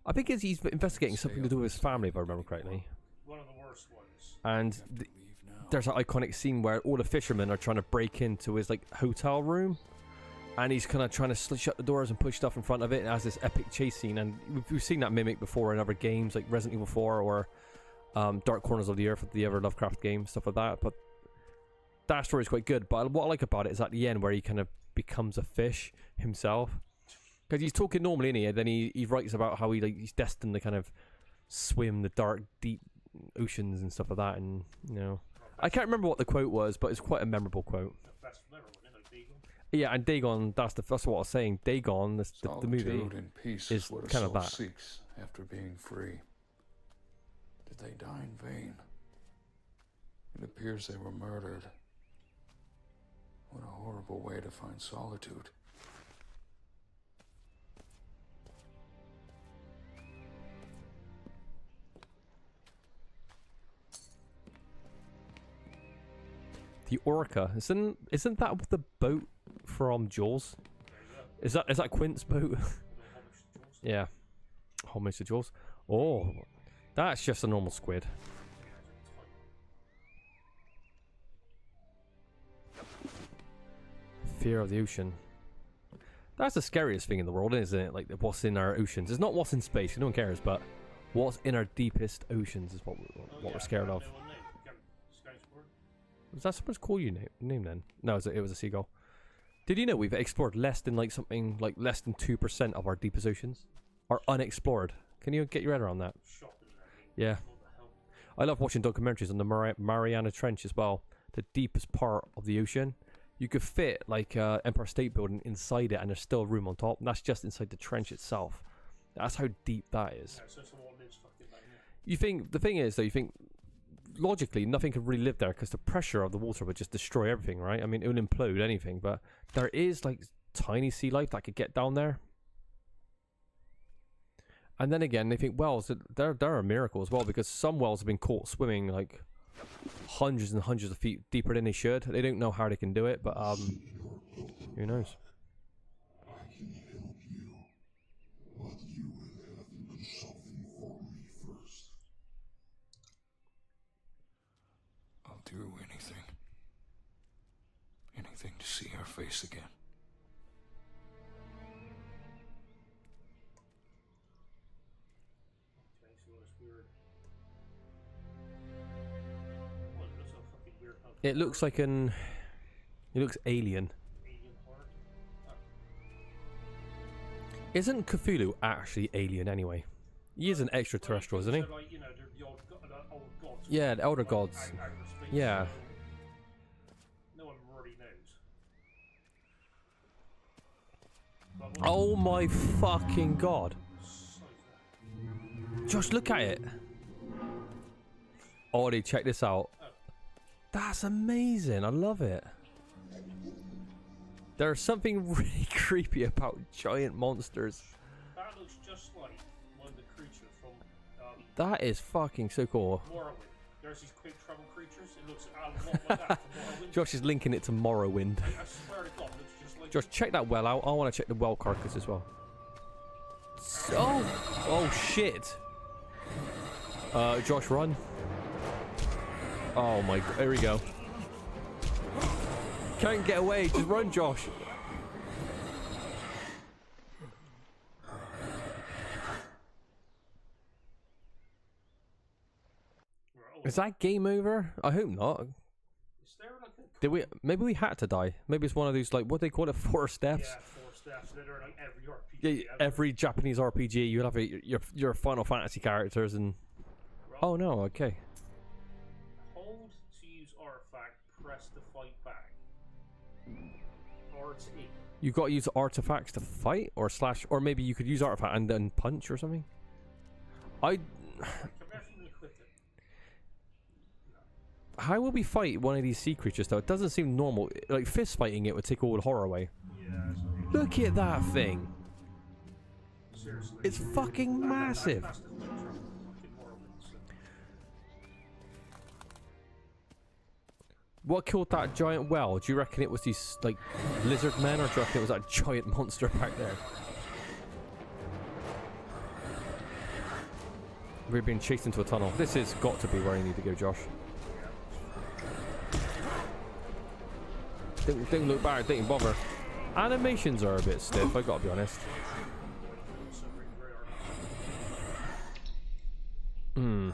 Speaker 1: I think he's investigating something to do with his family, if I remember correctly.
Speaker 3: One of the worst ones.
Speaker 1: And
Speaker 5: Have to leave now.
Speaker 1: there's an iconic scene where all the fishermen are trying to break into his like hotel room, and he's kind of trying to shut the doors and push stuff in front of it. It has this epic chase scene, and we've seen that mimic before in other games like Resident Evil 4 or Dark Corners of the Earth, the other Lovecraft game, stuff like that. But that story is quite good. But what I like about it is at the end where he kind of becomes a fish himself, because he's talking normally, isn't he? And then he writes about how he's destined to kind of swim the dark, deep oceans and stuff like that. And you know, I can't remember what the quote was, but it's quite a memorable quote.
Speaker 3: Best from everyone, you know, Dagon.
Speaker 1: Yeah, and Dagon, that's what I was saying. Dagon, the movie,
Speaker 5: Solitude and peace
Speaker 1: is
Speaker 5: what a
Speaker 1: kind of
Speaker 5: soul
Speaker 1: that.
Speaker 5: seeks after being free. Did they die in vain? It appears they were murdered. What a horrible way to find solitude.
Speaker 1: The Orca. Isn't that the boat from Jaws? Is that Quint's boat? Yeah. Homage to Jaws. Oh, that's just a normal squid. Fear of the ocean. That's the scariest thing in the world, isn't it? Like what's in our oceans. It's not what's in space. No one cares, but what's in our deepest oceans is what we're scared of. Was that supposed to call you name then? No, it was a seagull. Did you know we've explored less than less than 2% of our deepest oceans are unexplored? Can you get your head around that? Yeah. I love watching documentaries on the Mariana Trench as well. The deepest part of the ocean. You could fit like Empire State Building inside it, and there's still room on top. And that's just inside the trench itself. That's how deep that is. You think the thing is though, you think logically nothing could really live there because the pressure of the water would just destroy everything, right? I mean, it would implode anything, but there is like tiny sea life that could get down there. And then again, they think wells, they're a miracle as well, because some wells have been caught swimming like hundreds and hundreds of feet deeper than they should. They don't know how they can do it, but who knows?
Speaker 2: I can help you, but you will have to do something for me first.
Speaker 5: I'll do anything. Anything to see her face again.
Speaker 3: Okay, so it's weird. Well, it looks so fucking weird.
Speaker 1: It looks like it looks alien.
Speaker 3: Alien heart. Oh.
Speaker 1: Isn't Cthulhu actually alien anyway? He is an extraterrestrial, isn't he?
Speaker 3: So, like, you know, the old gods.
Speaker 1: Yeah, the elder gods.
Speaker 3: Outer space,
Speaker 1: Yeah.
Speaker 3: so no one really knows. But what-
Speaker 1: Oh my fucking god.
Speaker 3: so
Speaker 1: Josh, look at it. Ollie, check this out. That's amazing. I love it. There's something really creepy about giant monsters.
Speaker 3: That looks just like one of the creatures from
Speaker 1: That is fucking so cool.
Speaker 3: Morrowind. There's these quick travel creatures. It looks a lot like that from Morrowind.
Speaker 1: Josh is linking it to Morrowind.
Speaker 3: I swear to God, it looks just like.
Speaker 1: Josh, check that well out. I want to check the well carcass as well. Oh shit. Josh, run. Oh my god, here we go. Can't get away, just run, Josh. Is that game over? I hope not.
Speaker 3: Is there like a
Speaker 1: Did we? Maybe we had to die. Maybe it's one of these, like, what do they call it, 4 steps?
Speaker 3: Yeah, 4 steps. They're like every RPG.
Speaker 1: Yeah,
Speaker 3: ever.
Speaker 1: every Japanese RPG, you'll have your Final Fantasy characters and.
Speaker 3: Right.
Speaker 1: Oh no, okay.
Speaker 3: Hold to use artifact. Press to fight back. RT.
Speaker 1: You got to use artifacts to fight, or maybe you could use artifact and then punch or something.
Speaker 3: Can we actually equip it?
Speaker 1: How will we fight one of these sea creatures though? It doesn't seem normal. Like fist fighting it would take all the horror away.
Speaker 3: Yeah.
Speaker 1: Look at that thing.
Speaker 3: Seriously.
Speaker 1: It's fucking massive.
Speaker 3: That's the picture of fucking Morrowind, so.
Speaker 1: What killed that giant whale? Do you reckon it was these like lizard men, or do you reckon it was that giant monster back there? We're being chased into a tunnel. This has got to be where I need to go, Josh. Don't look back, don't bother. Animations are a bit stiff, I gotta be honest. Hmm.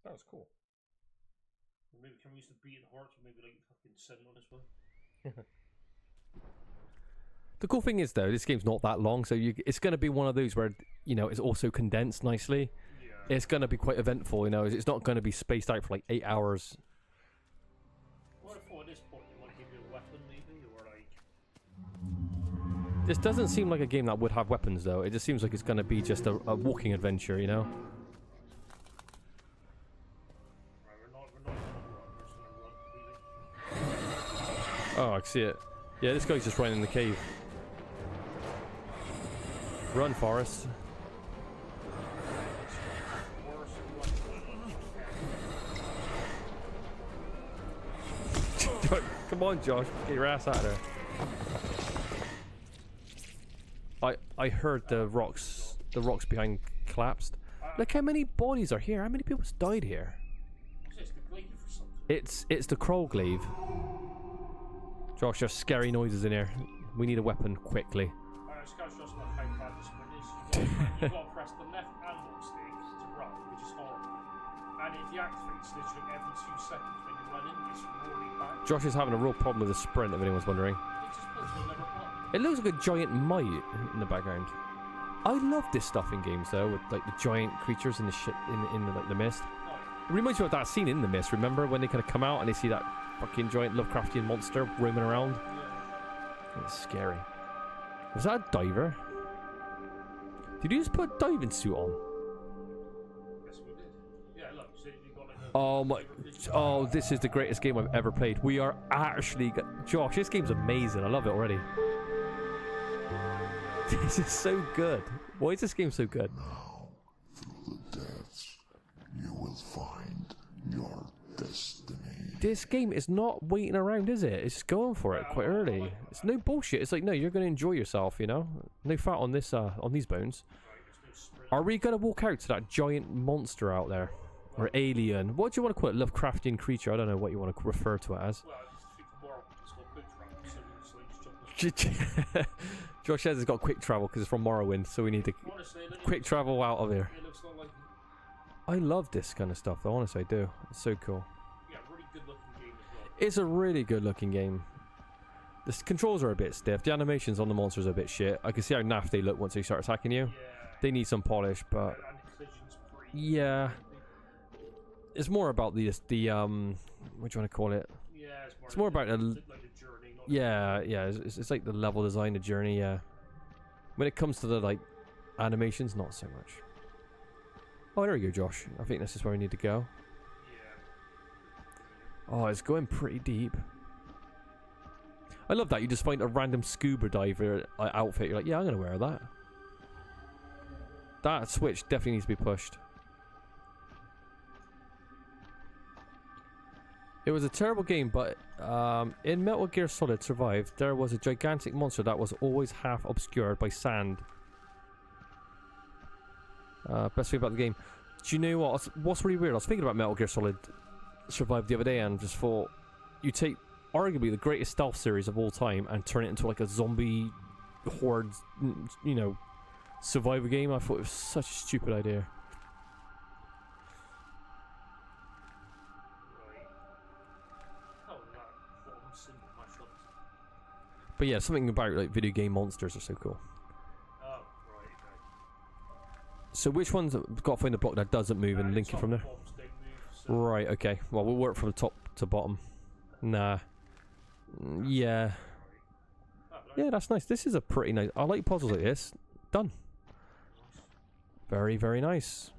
Speaker 3: That was cool. Maybe can we use the beating hearts? Maybe like fucking send on this one.
Speaker 1: The cool thing is though, this game's not that long, so it's going to be one of those where, you know, it's also condensed nicely.
Speaker 3: Yeah.
Speaker 1: It's going to be quite eventful, you know. It's not going to be spaced out for like 8 hours.
Speaker 3: Well, I thought at this point they might give you a weapon, maybe, or like.
Speaker 1: This doesn't seem like a game that would have weapons though. It just seems like it's going to be just a walking adventure, you know.
Speaker 3: Right, we're not gonna run. We're just gonna
Speaker 1: Oh, I can see it. Yeah, this guy's just running in the cave. Run, Forrest. Come on, Josh. Get your ass out of there. I heard the rocks behind collapsed. Look how many bodies are here. How many people's died here? It's the Kroll glaive. Josh, there's scary noises in here. We need a weapon quickly.
Speaker 3: You've got to press the left analog stick to run, which is horrible. And it deactivates literally every 2 seconds when you're running. It's really bad.
Speaker 1: Josh is having a real problem with the sprint, if anyone's wondering.
Speaker 3: It just puts you on level one.
Speaker 1: It looks like a giant mite in the background. I love this stuff in games though, with like the giant creatures in the shit in the, like the mist. It reminds me of that scene in the mist. Remember when they kind of come out and they see that fucking giant Lovecraftian monster roaming around?
Speaker 3: Yeah.
Speaker 1: It's scary. Was that a diver? Did you just put a diving suit on?
Speaker 3: Yes, we did. Yeah, look, so you got like
Speaker 1: Oh my! Oh, this is the greatest game I've ever played. We are actually, Josh. This game's amazing. I love it already. This is so good. Why is this game so good?
Speaker 2: Now, through the depths, you will find your destiny.
Speaker 1: This game is not waiting around, is it? It's just going for it quite early. It's no bullshit. It's like, no, you're going to enjoy yourself, you know? No fat on this, on these bones. Are we going to walk out to that giant monster out there? Or alien? What do you want to call it? Lovecraftian creature? I don't know what you want to refer to it as.
Speaker 3: well, I just think tomorrow it's got quick travel, so it's like just jump.
Speaker 1: Josh says it's got quick travel because it's from Morrowind, so we need to
Speaker 3: Honestly,
Speaker 1: quick travel out of here.
Speaker 3: It looks like
Speaker 1: I love this kind of stuff, though. Honestly, I do. It's so cool.
Speaker 3: yeah, really good looking game as well.
Speaker 1: It's a really good looking game. The controls are a bit stiff. The animations on the monsters are a bit shit. I can see how naff they look once they start attacking you.
Speaker 3: Yeah.
Speaker 1: They need some polish, but
Speaker 3: And the collision's pretty.
Speaker 1: yeah, it's more about the what do you want to call it?
Speaker 3: Yeah,
Speaker 1: It's more about
Speaker 3: like the journey. Not
Speaker 1: yeah. It's like the level design, the journey. Yeah. When it comes to the like animations, not so much. Oh, there we go, Josh. I think this is where we need to go.
Speaker 3: Yeah.
Speaker 1: Oh, it's going pretty deep. I love that. You just find a random scuba diver outfit. You're like, yeah, I'm gonna wear that. That switch definitely needs to be pushed. It was a terrible game, but in Metal Gear Solid Survive, there was a gigantic monster that was always half obscured by sand. Best thing about the game. Do you know what's really weird? I was thinking about Metal Gear Solid Survive the other day and just thought, you take arguably the greatest stealth series of all time and turn it into like a zombie horde, you know, survivor game. I thought it was such a stupid idea.
Speaker 3: Right. Oh, that one symbol mashed up.
Speaker 1: But yeah, something about like video game monsters are so cool.
Speaker 3: Oh, right. Okay.
Speaker 1: So which one's got to find the block that doesn't move and link it from there?
Speaker 3: Bombs don't move, so
Speaker 1: Right, okay. Well, we'll work from top to bottom. Nah. Yeah.
Speaker 3: Oh,
Speaker 1: Yeah, that's nice. This is a pretty nice... I like puzzles like this. Done. Very, very nice.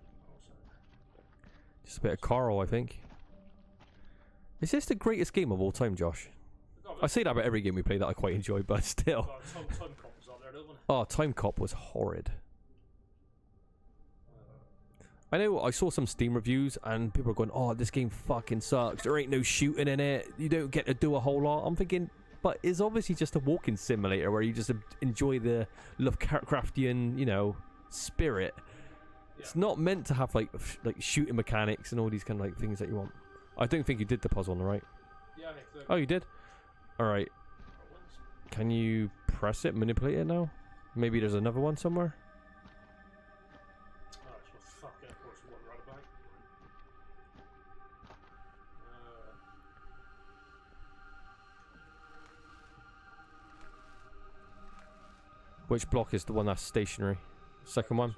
Speaker 1: Just a bit of coral, I think. Is this the greatest game of all time, Josh? I say that about every game we play that I quite enjoy, but still.
Speaker 3: Time Cop was out there, don't we?
Speaker 1: Oh, Time Cop was horrid. I know I saw some Steam reviews and people are going, oh, this game fucking sucks. There ain't no shooting in it. You don't get to do a whole lot. I'm thinking, but it's obviously just a walking simulator where you just enjoy the Lovecraftian, you know, spirit.
Speaker 3: Yeah.
Speaker 1: It's not meant to have like shooting mechanics and all these kind of like things that you want. I don't think you did the puzzle on the right.
Speaker 3: Yeah, I think so.
Speaker 1: Oh, you did? Alright. Can you press it, manipulate it now? Maybe there's another one somewhere?
Speaker 3: Oh, it's what fuck it, of course, one right about.
Speaker 1: Which block is the one that's stationary? Second one?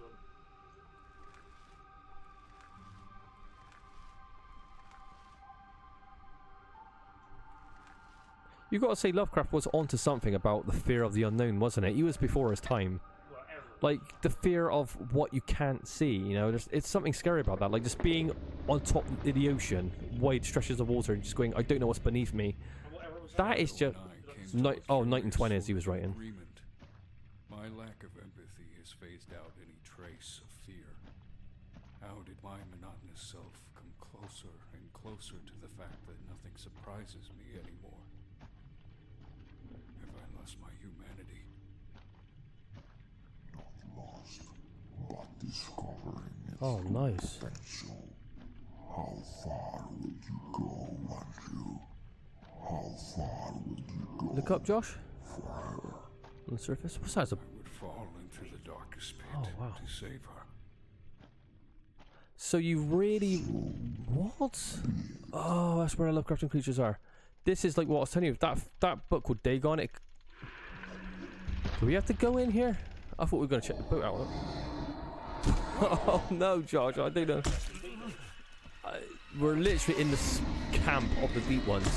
Speaker 1: You got to say Lovecraft was onto something about the fear of the unknown, wasn't it? He was before his time.
Speaker 3: Well, everyone.
Speaker 1: Like the fear of what you can't see, you know, it's something scary about that. Like just being on top of the ocean, wide stretches of water and just going, I don't know what's beneath me.
Speaker 3: And whatever was
Speaker 1: That is just...
Speaker 5: Night. came to
Speaker 1: Night,
Speaker 5: a
Speaker 1: oh, 1920s
Speaker 5: furious
Speaker 1: he was writing.
Speaker 5: agreement. My lack of empathy has phased out any trace of fear. How did my monotonous self come closer and closer to the fact that nothing surprises me anymore? Have I lost my humanity?
Speaker 2: Not lost, but discovering its
Speaker 1: Oh, nice.
Speaker 2: potential. How far would you go, Andrew? How far would you go?
Speaker 1: Look up, Josh. On the surface. What's that?
Speaker 5: I would fall into the darkest pit
Speaker 1: Oh, wow.
Speaker 5: to save her.
Speaker 1: So you really... What? Oh, that's where Lovecraftian creatures are. This is like what I was telling you. That book with Dagon. It... Do we have to go in here? I thought we were going to check the boat out. Oh no, Josh. I don't know. We're literally in the camp of the deep ones.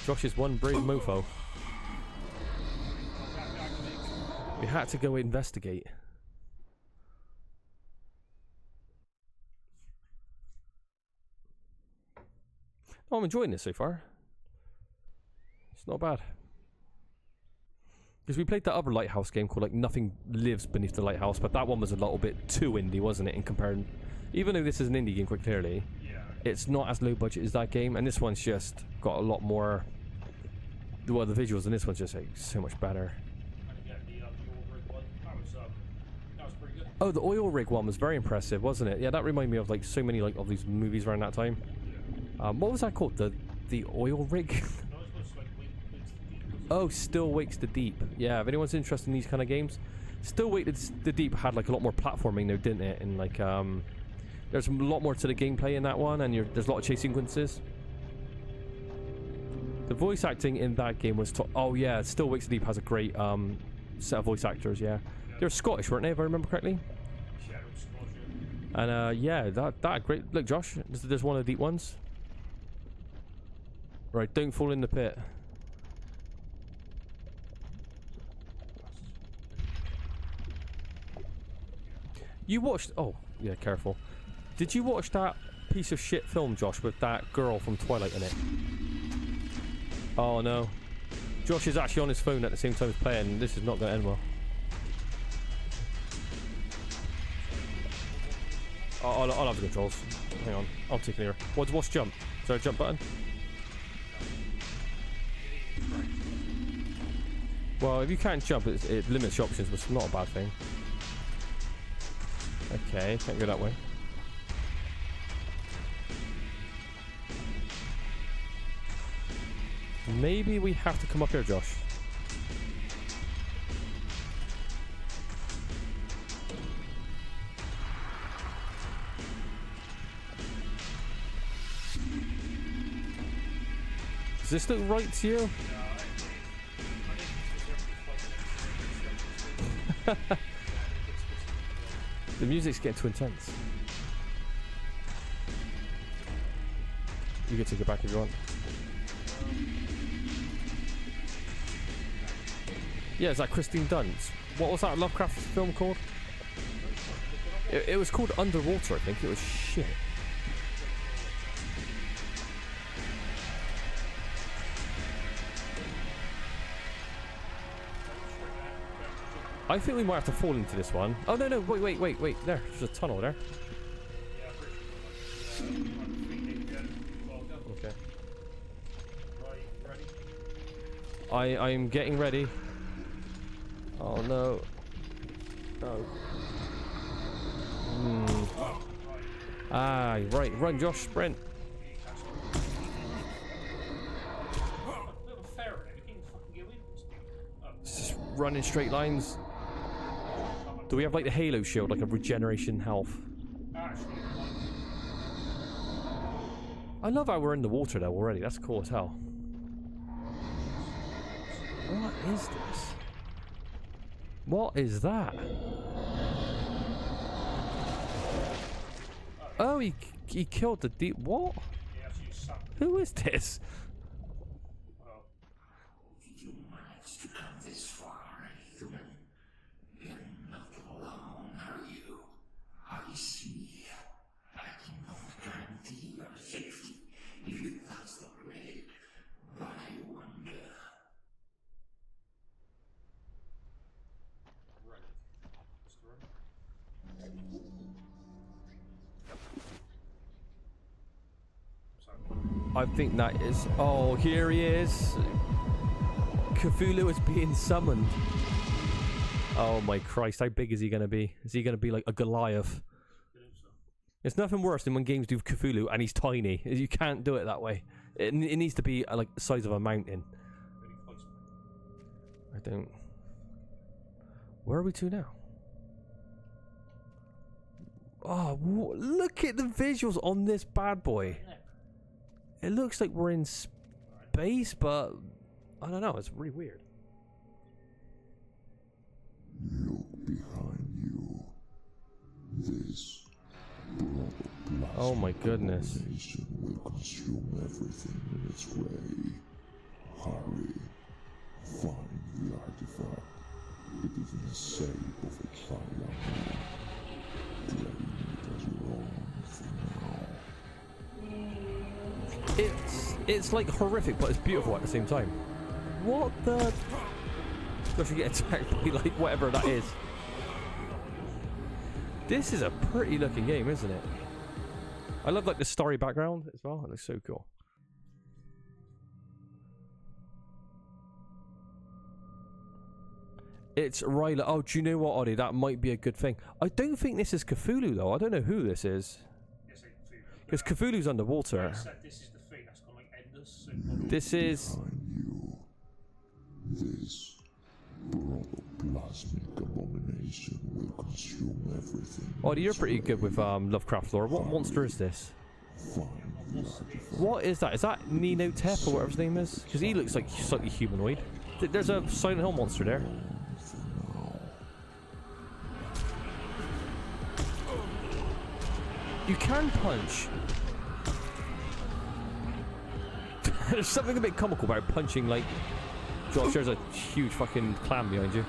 Speaker 1: Josh is one brave mofo. We had to go investigate. Oh, I'm enjoying this so far. It's not bad. Because we played that other Lighthouse game called like Nothing Lives Beneath the Lighthouse, but that one was a little bit too indie, wasn't it? In comparison, even though this is an indie game, quite clearly, it's not as low budget as that game, and this one's just got a lot more. Well, the visuals in this one's just like so much better. Oh, the oil rig one was very impressive, wasn't it? Yeah, that reminded me of like so many like of these movies around that time. What was that called? The oil rig? Oh, Still Wakes the Deep. Yeah, if anyone's interested in these kind of games, Still Wakes the Deep had like a lot more platforming though, didn't it? And like there's a lot more to the gameplay in that one, and there's a lot of chase sequences. The voice acting in that game was oh yeah, Still Wakes the Deep has a great set of voice actors. Yeah, they were Scottish, weren't they? If I remember correctly. And yeah, that great. Look, Josh, there's one of the deep ones. Right, don't fall in the pit. You watched... Oh, yeah, careful. Did you watch that piece of shit film, Josh, with that girl from Twilight in it? Oh, no. Josh is actually on his phone at the same time as playing. This is not going to end well. I'll have the controls. Hang on. I'll take it here. What's jump? Is there a jump button? Well, if you can't jump, it limits your options, which is not a bad thing. Okay, can't go that way. Maybe we have to come up here, Josh. Does this look right to you? The music's getting too intense. You can take it back if you want. Yeah, it's like Christine Dunst. What was that Lovecraft film called? It was called Underwater, I think. It was shit. I think we might have to fall into this one. Oh, no, wait. There's a tunnel there. Okay. I'm getting ready. Oh, no. Oh. Ah, right. Run, Josh. Sprint. It's just running straight lines. Do we have like the Halo shield, like a regeneration health? I love how we're in the water though already. That's cool as hell. What is this? What is that? Oh, he killed the deep. What? Who is this?
Speaker 2: You managed to come this far, human. You're not alone, are you? I see. I cannot guarantee your safety if you touch the blade, but I wonder
Speaker 1: I think that is... Oh, here he is. Cthulhu is being summoned. Oh my Christ, how big is he going to be? Is he going to be like a Goliath? It's nothing worse than when games do Cthulhu and he's tiny. You can't do it that way. It needs to be like the size of a mountain. I don't... Where are we to now? Oh, look at the visuals on this bad boy. It looks like we're in space, but I don't know. It's really weird.
Speaker 2: Look behind you. This
Speaker 1: Oh my goodness.
Speaker 2: nation will consume everything in its way. Hurry. Find the artifact. It is in the shape of a triangle. Claim it as your own for now.
Speaker 1: It's like horrific, but it's beautiful at the same time. What the? Especially get attacked by like whatever that is. This is a pretty looking game, isn't it? I love like the story background as well. It looks so cool. It's Ryla. Oh, do you know what, Oddie? That might be a good thing. I don't think this is Cthulhu though. I don't know who this is. Because Cthulhu's underwater.
Speaker 3: This is the thing that's gonna end us.
Speaker 1: This is...
Speaker 2: This protoplasmic abomination will consume everything.
Speaker 1: Oddie, you're pretty good with Lovecraft lore. What monster is this? What is that? Is that Nino Tep or whatever his name is? Because he looks like slightly humanoid. There's a Silent Hill monster there. You can punch. There's something a bit comical about punching, like... Josh, there's a huge fucking clam behind you.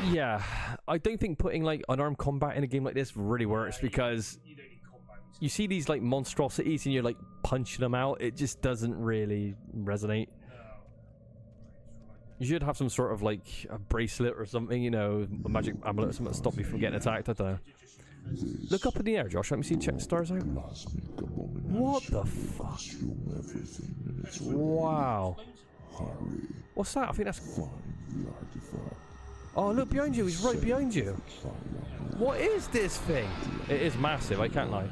Speaker 1: Yeah, I don't think putting like unarmed combat in a game like this really works because you see these like monstrosities and you're like punching them out. It just doesn't really resonate. You should have some sort of like a bracelet or something, you know, a magic amulet or something to stop you from getting attacked. I don't know. Look up in the air, Josh. Let me see. Check the stars out. What the fuck? Wow. What's that? I think that's... Oh, look behind you. He's right behind you. What is this thing? It is massive. I can't lie.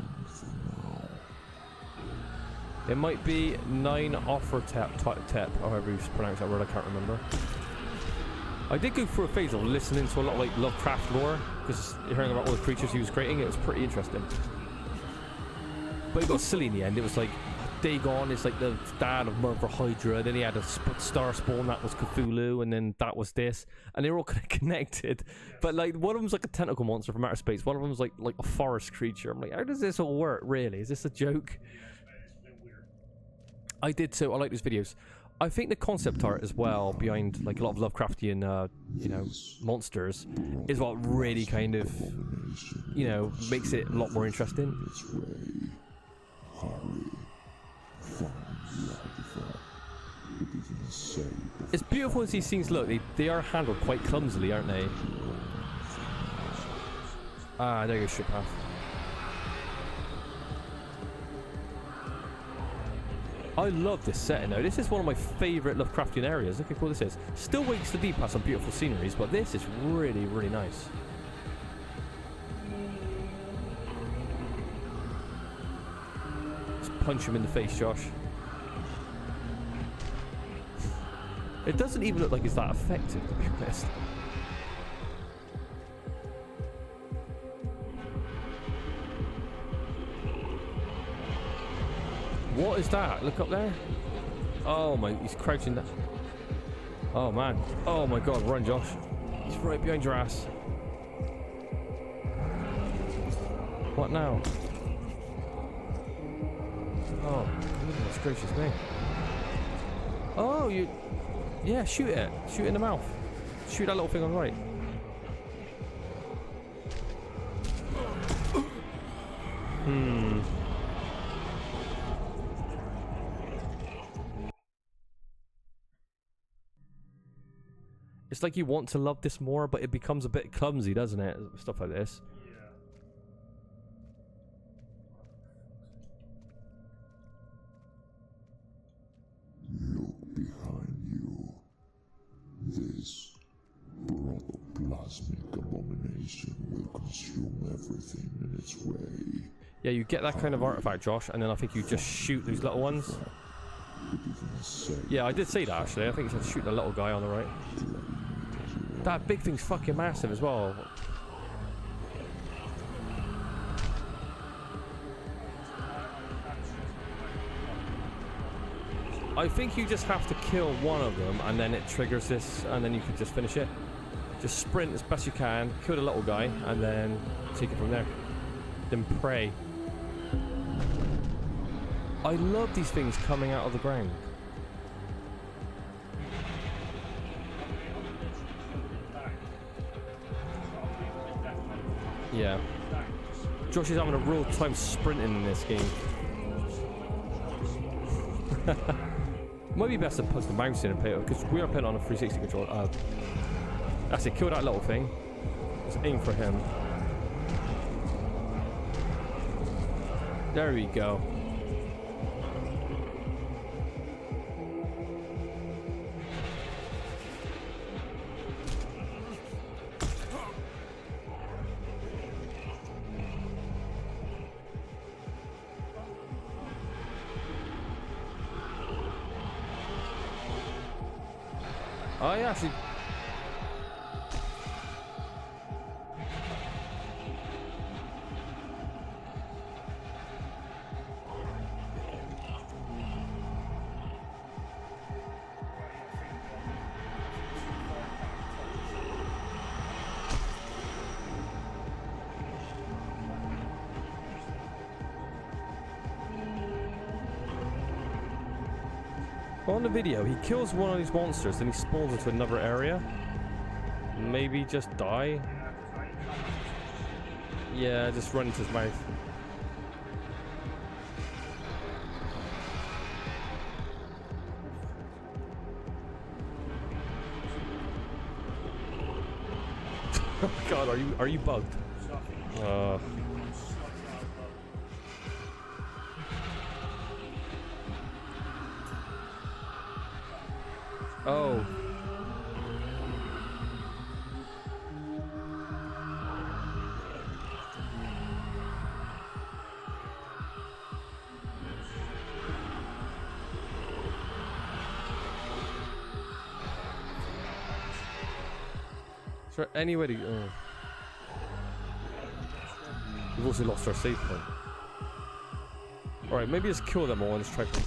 Speaker 1: It might be 9 Offertep, however you pronounce that word. I can't remember. I did go through a phase of listening to a lot of like Lovecraft lore because you're hearing about all the creatures he was creating. It was pretty interesting. But it got silly in the end. It was like Dagon is like the dad of Mother Hydra. Then he had a star spawn that was Cthulhu, and then that was this, and they were all kind of connected. But like one of them's like a tentacle monster from outer space. One of them's like a forest creature. I'm like, how does this all work? Really? Is this a joke? I did so. I like these videos. I think the concept art as well behind like a lot of Lovecraftian, you know, monsters is what really kind of, you know, makes it a lot more interesting. It's beautiful as these scenes look. They are handled quite clumsily, aren't they? Ah, there goes ship path. I love this setting though. This is one of my favourite Lovecraftian areas. Look how cool this is. Still Wakes the Deep has some beautiful sceneries, but this is really, really nice. Let's punch him in the face, Josh. It doesn't even look like it's that effective, to be honest. What is that? Look up there. Oh my, he's crouching down. Oh man. Oh my god, run Josh. He's right behind your ass. What now? Oh, goodness gracious me. Oh, you... Yeah, shoot it. Shoot it in the mouth. Shoot that little thing on the right. It's like you want to love this more, but it becomes a bit clumsy, doesn't it? Stuff like this.
Speaker 2: This protoplasmic abomination will consume everything in its way.
Speaker 1: Yeah, you get that kind of artifact, Josh, and then I think you just shoot these little ones. Yeah, I did see that actually. I think you said shoot the little guy on the right. That big thing's fucking massive as well. I think you just have to kill one of them and then it triggers this and then you can just finish it. Just sprint as best you can, kill the little guy and then take it from there. Then pray. I love these things coming out of the ground. Yeah. Josh is having a real time sprinting in this game. Might be best to put the mouse in and play it because we are playing on a 360 controller. That's it, kill that little thing. Just aim for him. There we go. I actually... On the video, he kills one of these monsters, then he spawns into another area. Maybe just die. Yeah, just run into his mouth. Oh God, are you bugged? Oh. Is there any way to... Oh. We've also lost our save point. Alright, maybe just kill them all and just try to...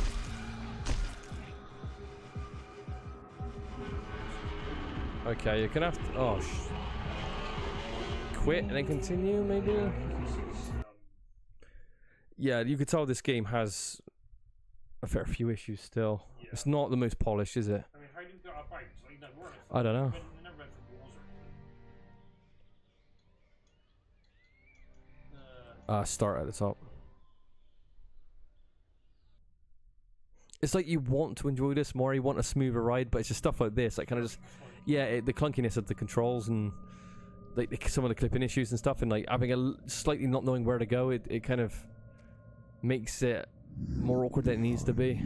Speaker 1: Okay, you're gonna have to... Oh, quit and then continue, maybe? Yeah, you could tell this game has a fair few issues still. Yeah. It's not the most polished, is it?
Speaker 3: I mean, how do you get our bikes? Like, no,
Speaker 1: I don't know.
Speaker 3: We never went for walls or anything.
Speaker 1: Start at the top. It's like you want to enjoy this more, you want a smoother ride, but it's just stuff like this, like kind of just... Yeah, the clunkiness of the controls and like some of the clipping issues and stuff, and like having a slightly not knowing where to go, it kind of makes it more awkward than it needs to be.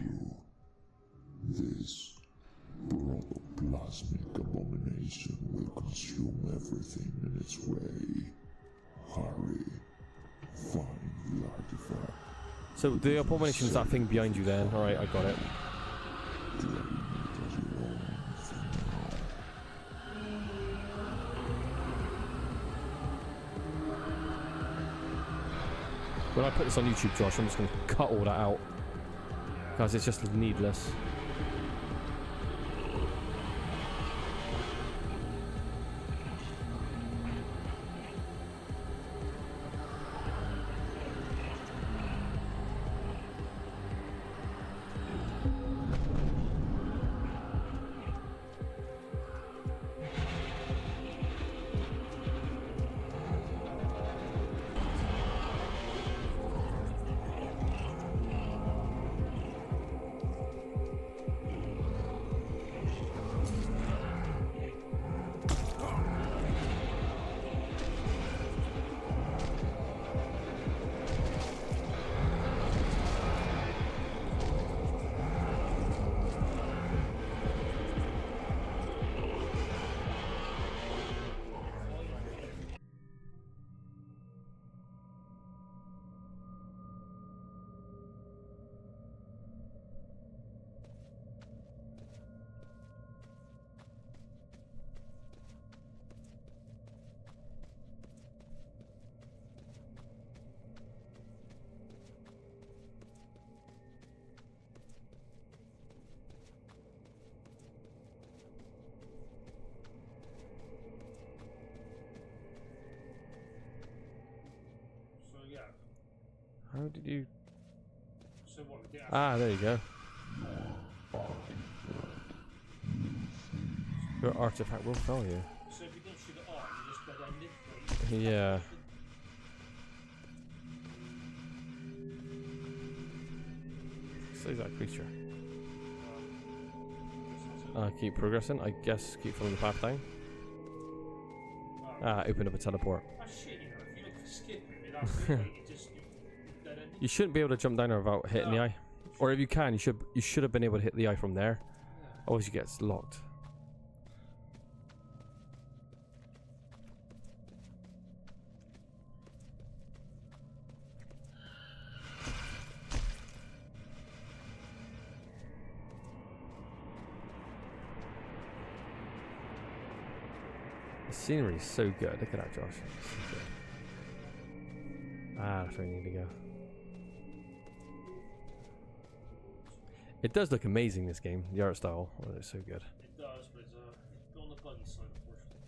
Speaker 2: This protoplasmic abomination will consume everything in its way. Hurry, find the artifact.
Speaker 1: So the abomination's that thing behind you then. Alright, I got it. When I put this on YouTube, Josh, I'm just going to cut all that out. Because it's just needless. How did you...
Speaker 3: So what? We did
Speaker 1: Ah, there you go. Your artifact will fail you.
Speaker 3: So if you didn't shoot it off, you just dead ended.
Speaker 1: Yeah. Says that creature. Keep progressing. I guess keep following the path down. Open up a teleport.
Speaker 3: Ah shit, you know, if you like skip it, that's it, like, it just dead ended.
Speaker 1: You shouldn't be able to jump down there without hitting the eye. Or if you can, you should have been able to hit the eye from there. Otherwise you get locked. The scenery is so good. Look at that, Josh. So good. That's where we need to go. It does look amazing, this game. The art style. Oh, it's so good.
Speaker 3: It does, but it's on the buggy side, unfortunately.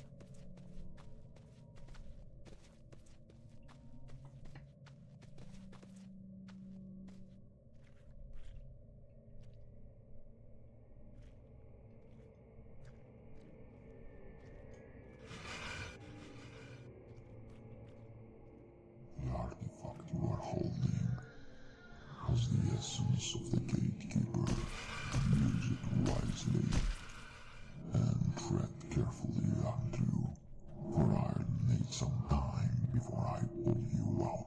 Speaker 2: The artifact you are holding has the essence of the gatekeeper. Use it wisely and tread carefully, Andrew, for I'll need some time before I pull you out.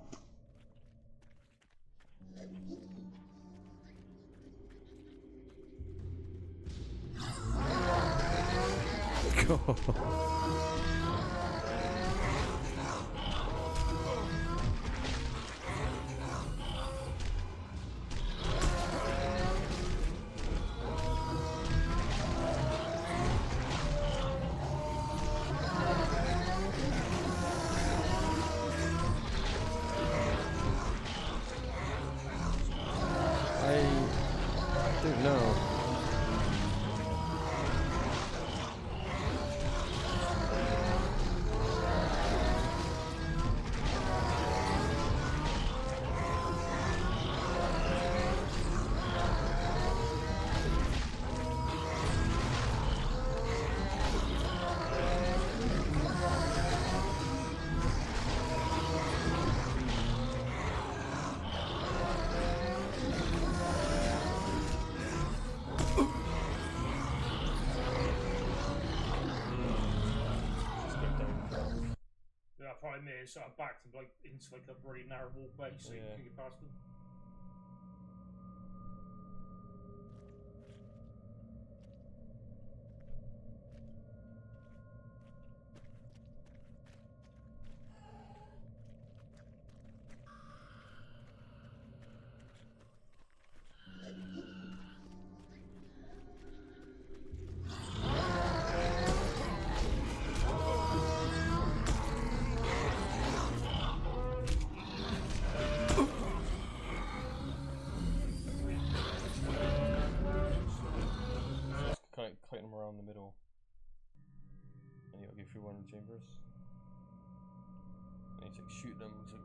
Speaker 1: I don't know.
Speaker 3: Yeah, probably me. It's sort of backed like into like a really narrow walkway, so you can get past them.
Speaker 1: Kite them around the middle, and you'll go through one of the chambers. And you like shoot them. So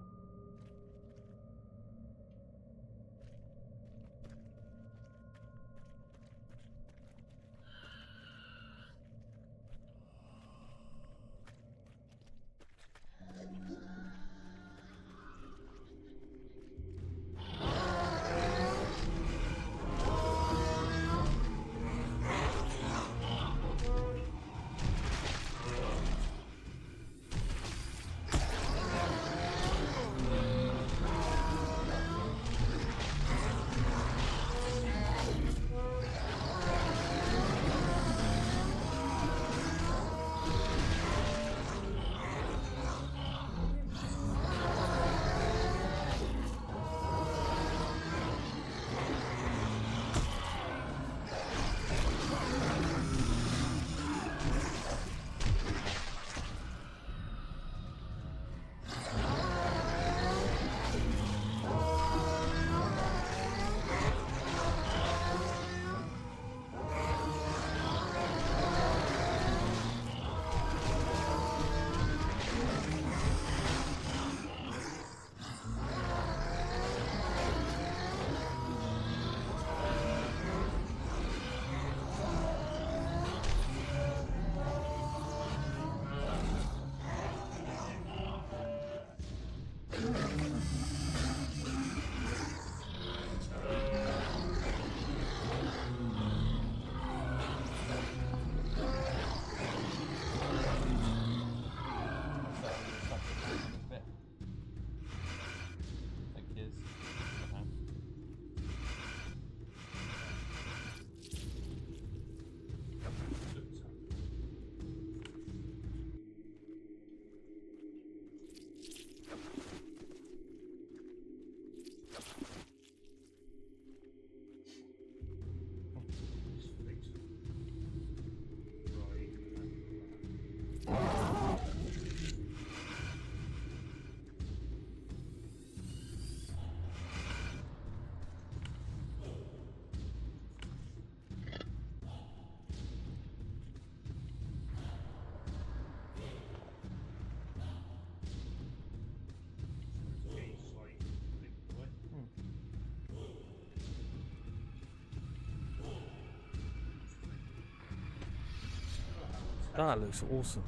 Speaker 1: That looks awesome.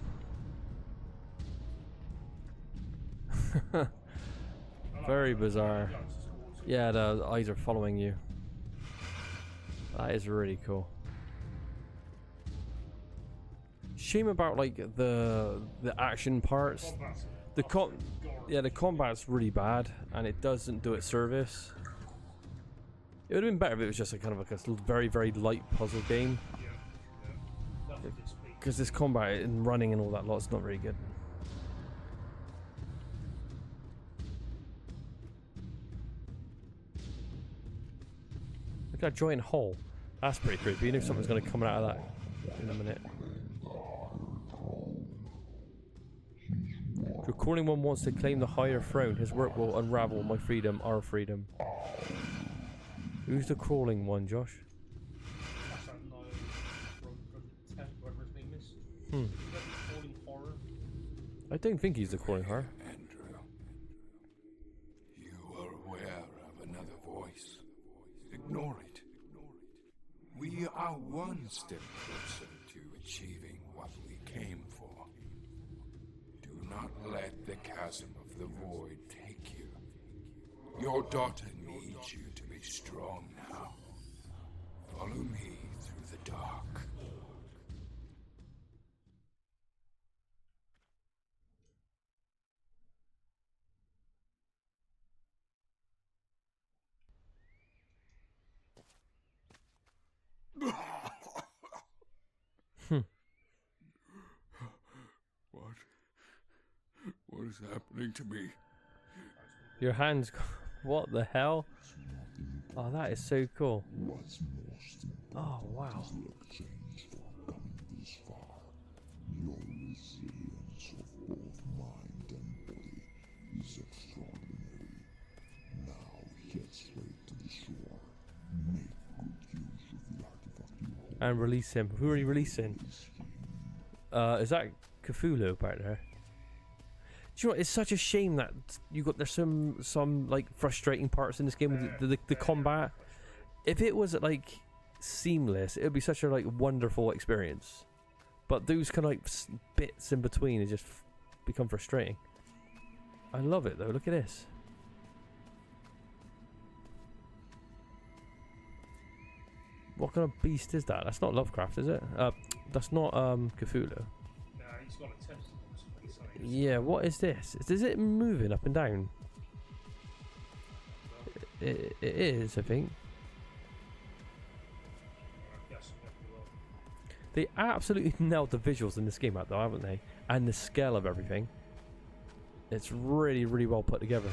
Speaker 1: Very bizarre. Yeah, the eyes are following you. That is really cool. Shame about like the action parts. The combat's really bad, and it doesn't do it service. It would have been better if it was just a kind of like a very, very light puzzle game. Because this combat and running and all that lot's not very good. Look at that giant hole. That's pretty creepy. You know something's going to come out of that in a minute. If your calling one wants to claim the higher throne, his work will unravel my freedom, our freedom. Who's the crawling one, Josh?
Speaker 3: That's that whatever his name is.
Speaker 1: Hmm.
Speaker 3: Crawling horror.
Speaker 1: I don't think he's the crawling horror.
Speaker 5: Andrew, you are aware of another voice. Ignore it. We are one step closer to achieving what we came for. Do not let the chasm of the void take you. Your daughter needs you to be strong now. Follow me through the dark. What is happening to me?
Speaker 1: Your hands. What the hell? Oh, that is so cool.
Speaker 2: What's most
Speaker 1: Oh, wow.
Speaker 2: change for coming this far? Your resilience of both mind and body is extraordinary. Now head straight to the shore. Make good use of the artifact you hold.
Speaker 1: And release him. Who are you releasing? Is that Cthulhu back there? Do you know what? It's such a shame that there's some like frustrating parts in this game with the combat. If it was like seamless, it would be such a like wonderful experience. But those kind of like bits in between is just become frustrating. I love it though. Look at this. What kind of beast is that? That's not Lovecraft, is it? That's not Cthulhu.
Speaker 3: Nah, he's got a tentacle.
Speaker 1: Yeah, what is this? Is it moving up and down? It is, I think. They absolutely nailed the visuals in this game out though, haven't they? And the scale of everything. It's really, really well put together.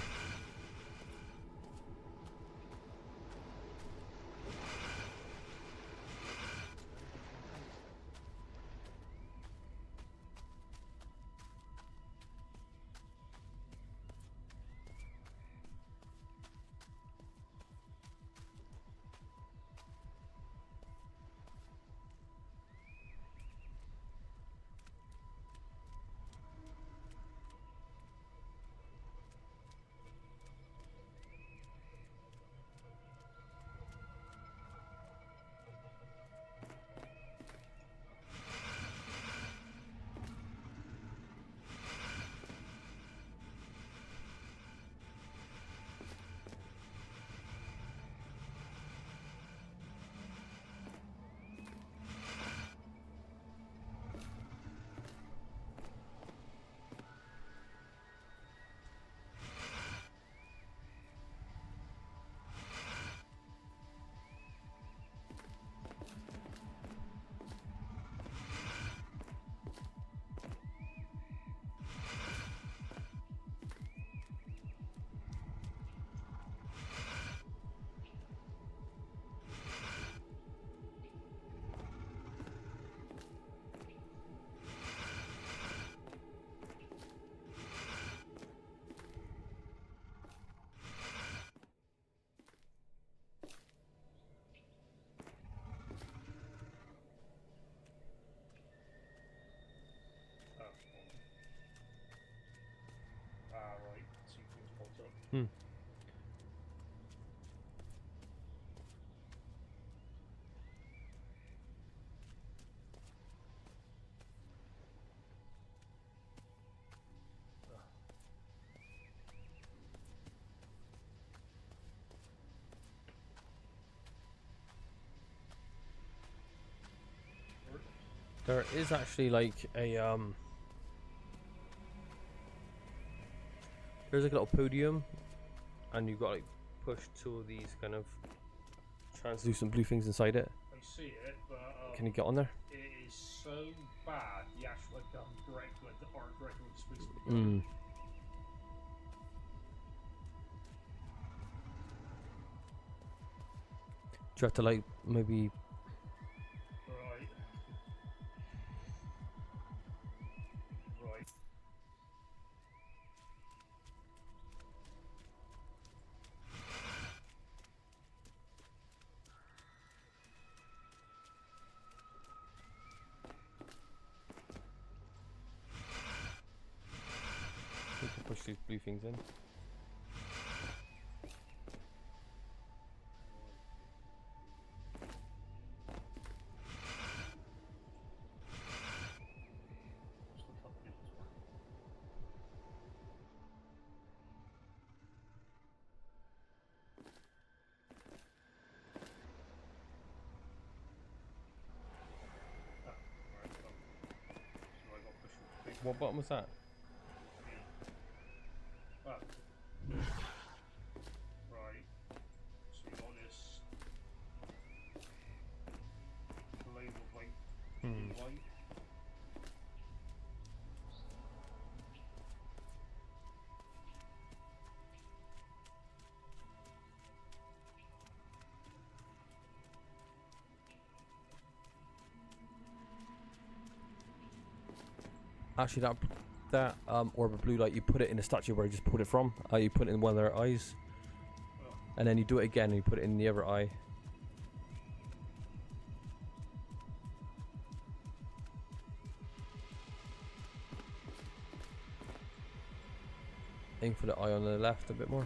Speaker 3: Right. Two things popped up.
Speaker 1: Hmm. There is actually like a there's like a little podium, and you've got like push two of these kind of translucent blue things inside it.
Speaker 3: I see it, but
Speaker 1: Can you get on there?
Speaker 3: it is so bad. The actual direct, like the art director was supposed to be.
Speaker 1: Mm. Do you have to like maybe?
Speaker 3: Right. Right.
Speaker 1: You can push these blue things in.
Speaker 3: What's the fuck is this one? Ah, right, well. So I got pushed with the big
Speaker 1: What button was that?
Speaker 3: Ah. Right. So you got this label of like white.
Speaker 1: Actually, that orb of blue light, you put it in the statue where you just pulled it from. You put it in one of their eyes,
Speaker 3: Oh.
Speaker 1: and then you do it again and you put it in the other eye. Aim for the eye on the left a bit more.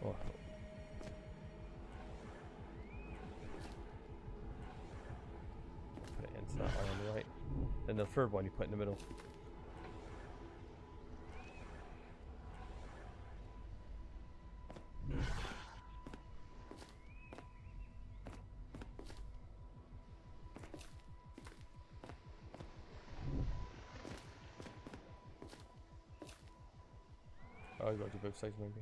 Speaker 1: Oh. Put it into that eye on the right. Then the third one you put in the middle. Oh, you got to do both sides maybe.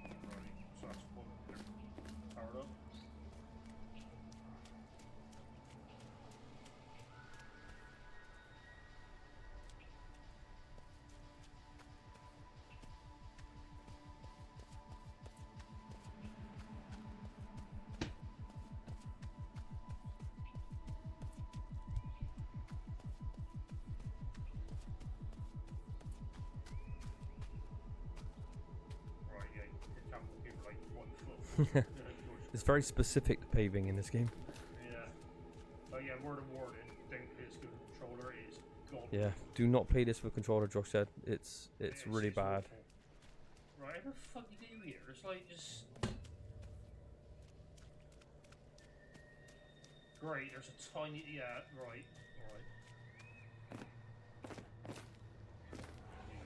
Speaker 3: Right. So that's one powered up. Right, yeah, you can't give like 1 foot.
Speaker 1: It's very specific, the paving in this game.
Speaker 3: Yeah. Oh yeah, word of warning, don't play this with a controller, it is god.
Speaker 1: Yeah, do not play this with controller, Josh said. It's really bad.
Speaker 3: awful. Right, how the fuck you do here? It's like just... Great, there's a tiny... Yeah, right, right. Jesus.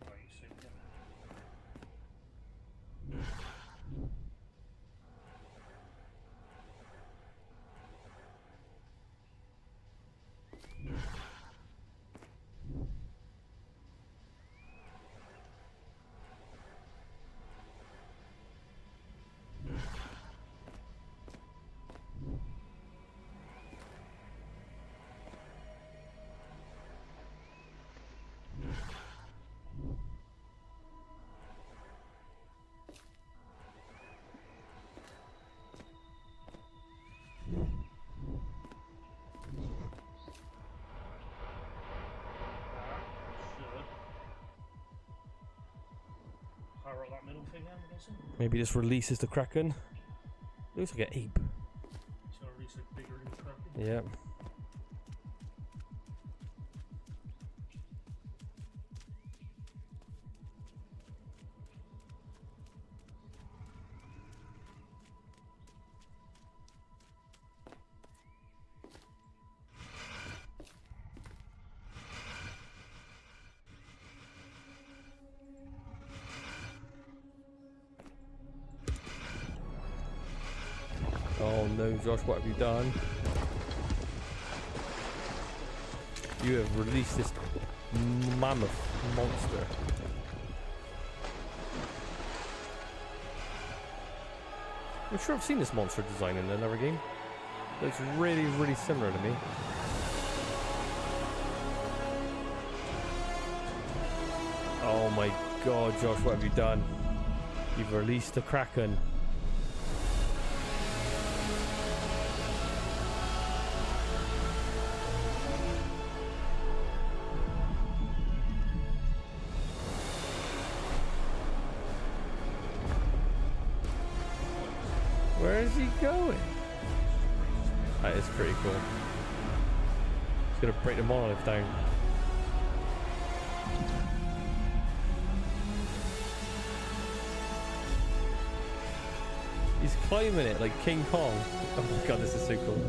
Speaker 3: Right, so yeah. Power up that middle thing, I'm guessing.
Speaker 1: Maybe this releases the Kraken. Looks like an ape.
Speaker 3: It's gonna release it bigger than the Kraken.
Speaker 1: Yeah. no, Josh, what have you done? You have released this mammoth monster. I'm sure I've seen this monster design in another game. Looks really, really similar to me. Oh my god, Josh, what have you done? You've released the Kraken. Where is he going? That is pretty cool. He's gonna break the monolith down. He's climbing it like King Kong. Oh my god, this is so cool.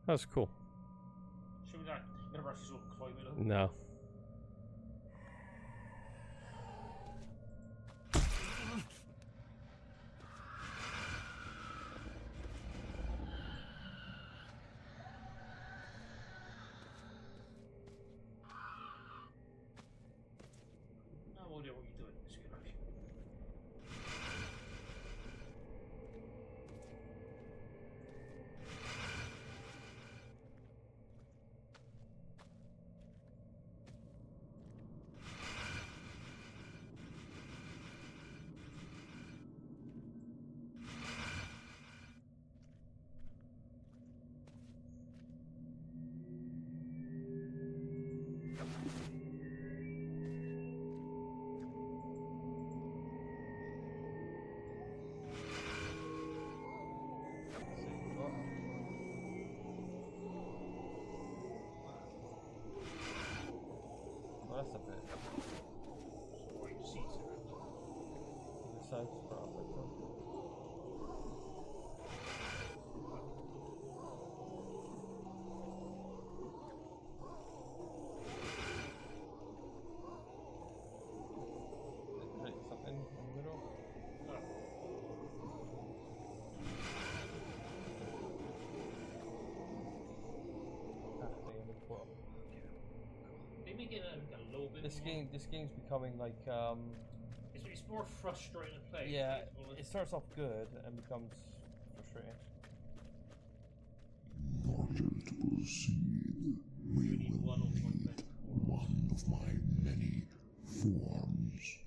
Speaker 1: That's cool.
Speaker 3: Should we not never actually saw him climbing up?
Speaker 1: No.
Speaker 3: No idea what you're doing. This game, actually.
Speaker 1: That's a bit.
Speaker 3: So you see it.
Speaker 1: The sounds perfect. Something in the middle.
Speaker 3: They make it a little bit more.
Speaker 1: This game's becoming like
Speaker 3: It's more frustrating to play.
Speaker 1: yeah,
Speaker 3: Well,
Speaker 1: it starts off good and becomes frustrating.
Speaker 2: In order to proceed, we
Speaker 3: you need
Speaker 2: will
Speaker 3: one of
Speaker 2: need one of my many forms.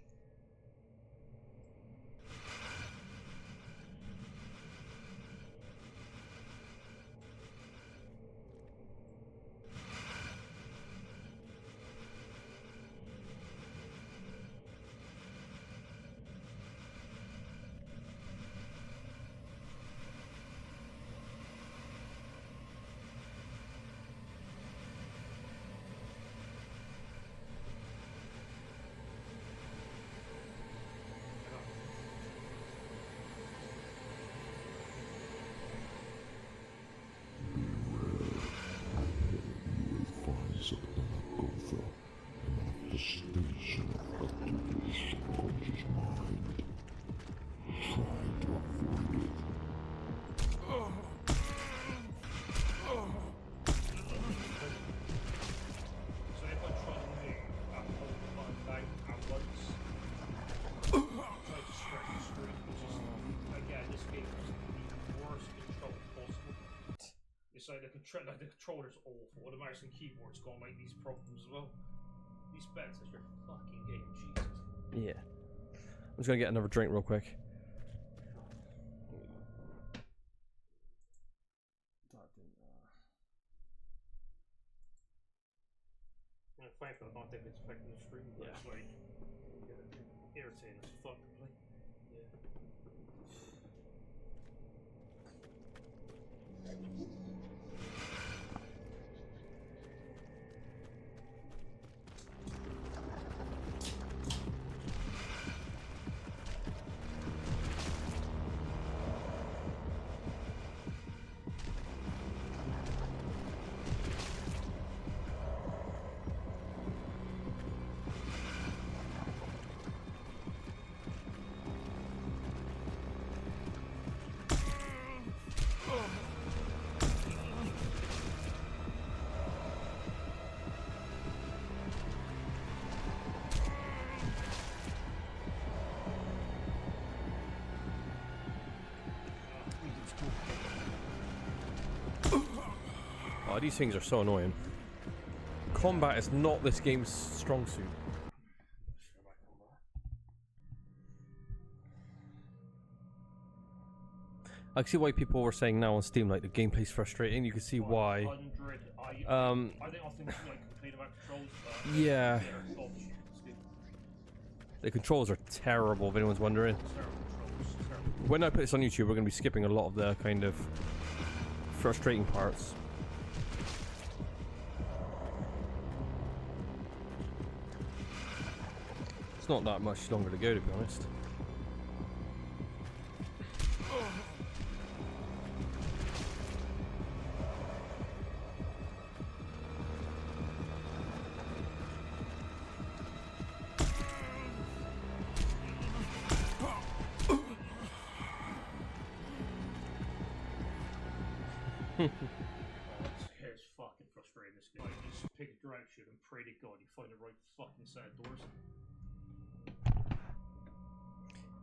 Speaker 2: Manifestation of what you subconscious mind. Try to avoid it.
Speaker 3: So if I try to move, I hold the button down at once. Try to stretch the screen, which is, again, this game is the worst control possible. It's like the controller's awful, the mouse and keyboard's got like these problems as well. These specs is your fucking game, Jesus.
Speaker 1: Yeah. I'm just gonna get another drink real quick.
Speaker 3: And thankfully, I don't think it's affecting the screen, but it's like irritating as fuck to play.
Speaker 1: God, these things are so annoying. Combat is not this game's strong suit. I can see why people were saying now on Steam like the gameplay's frustrating. You can see why.
Speaker 3: 100. I think like complain about controls, but
Speaker 1: Yeah,
Speaker 3: they're top shit. It's good.
Speaker 1: the controls are terrible. If anyone's wondering,
Speaker 3: Terrible controls. Terrible.
Speaker 1: when I put this on YouTube, we're going to be skipping a lot of the kind of frustrating parts. It's not that much longer to go, to be honest.
Speaker 3: It's fucking frustrating, this game. Like, just pick a direction and pray to God you find the right fucking set of doors.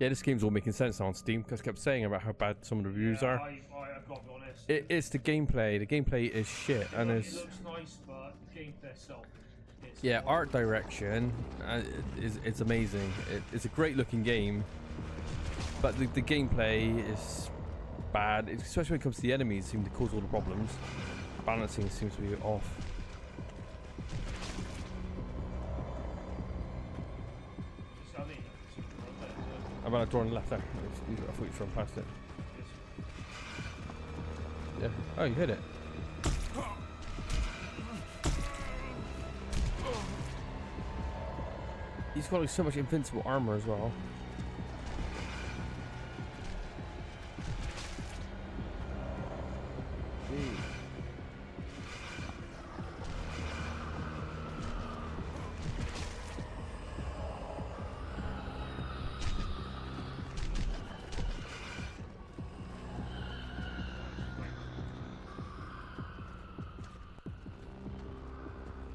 Speaker 1: Yeah, this game's all making sense now on Steam because I kept saying about how bad some of the reviews are.
Speaker 3: I've got to be honest.
Speaker 1: It's the gameplay. The gameplay is shit, and
Speaker 3: It
Speaker 1: it's
Speaker 3: looks nice, but the gameplay itself.
Speaker 1: yeah, art direction is amazing. It's a great looking game, but the gameplay is bad, especially when it comes to the enemies. Seem to cause all the problems. Balancing seems to be off. I'm about to draw on the left there. I thought you were throwing past it. Yeah. Oh, you hit it. He's got like so much invincible armor as well.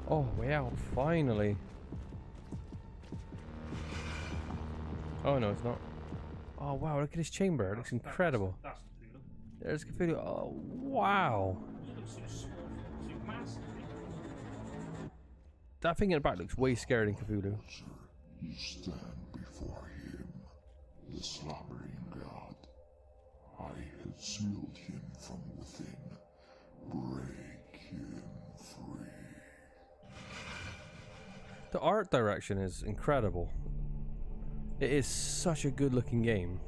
Speaker 1: Oh wow, finally. Oh no, it's not. Oh wow, look at this chamber, it looks incredible.
Speaker 3: That's the feeling.
Speaker 1: There's Cthulhu. Oh wow.
Speaker 3: It looks so small, so massive.
Speaker 1: That thing in the back looks way scarier than Cthulhu.
Speaker 2: You stand before him, the slumbering god. I have sealed him from within. Break him free.
Speaker 1: The art direction is incredible. It is such a good looking game.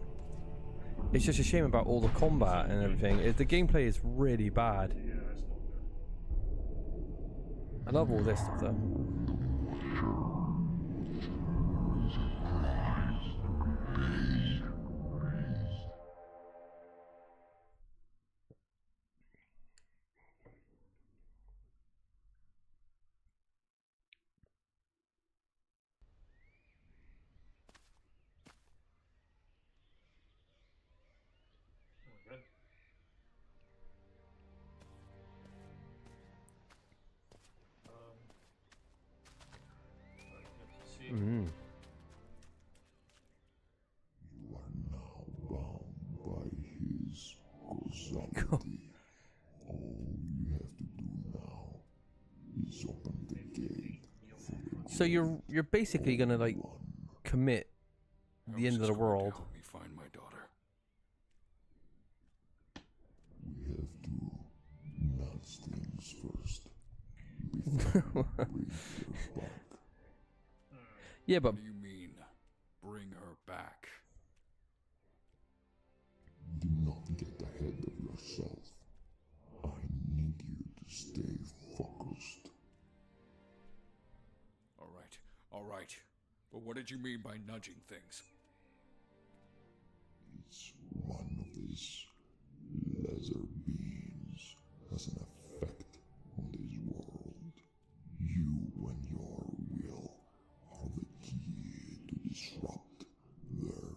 Speaker 1: It's just a shame about all the combat and everything. The gameplay is really bad.
Speaker 3: Yeah, that's not good.
Speaker 1: I love all this stuff though.
Speaker 3: Okay. Right, let's see.
Speaker 1: Mm.
Speaker 2: You are now bound by his causality. All you have to do now is open the gate for the
Speaker 1: So you're basically gonna like commit the end of the world.
Speaker 5: Help me find my daughter.
Speaker 2: We have to nudge things first before we bring her back.
Speaker 1: Yeah, but
Speaker 5: What do you mean, bring her back?
Speaker 2: Do not get ahead of yourself. I need you to stay focused.
Speaker 5: All right. But what did you mean by nudging things?
Speaker 2: Each one of these lesser beings has an effect on this world. You and your will are the key to disrupt their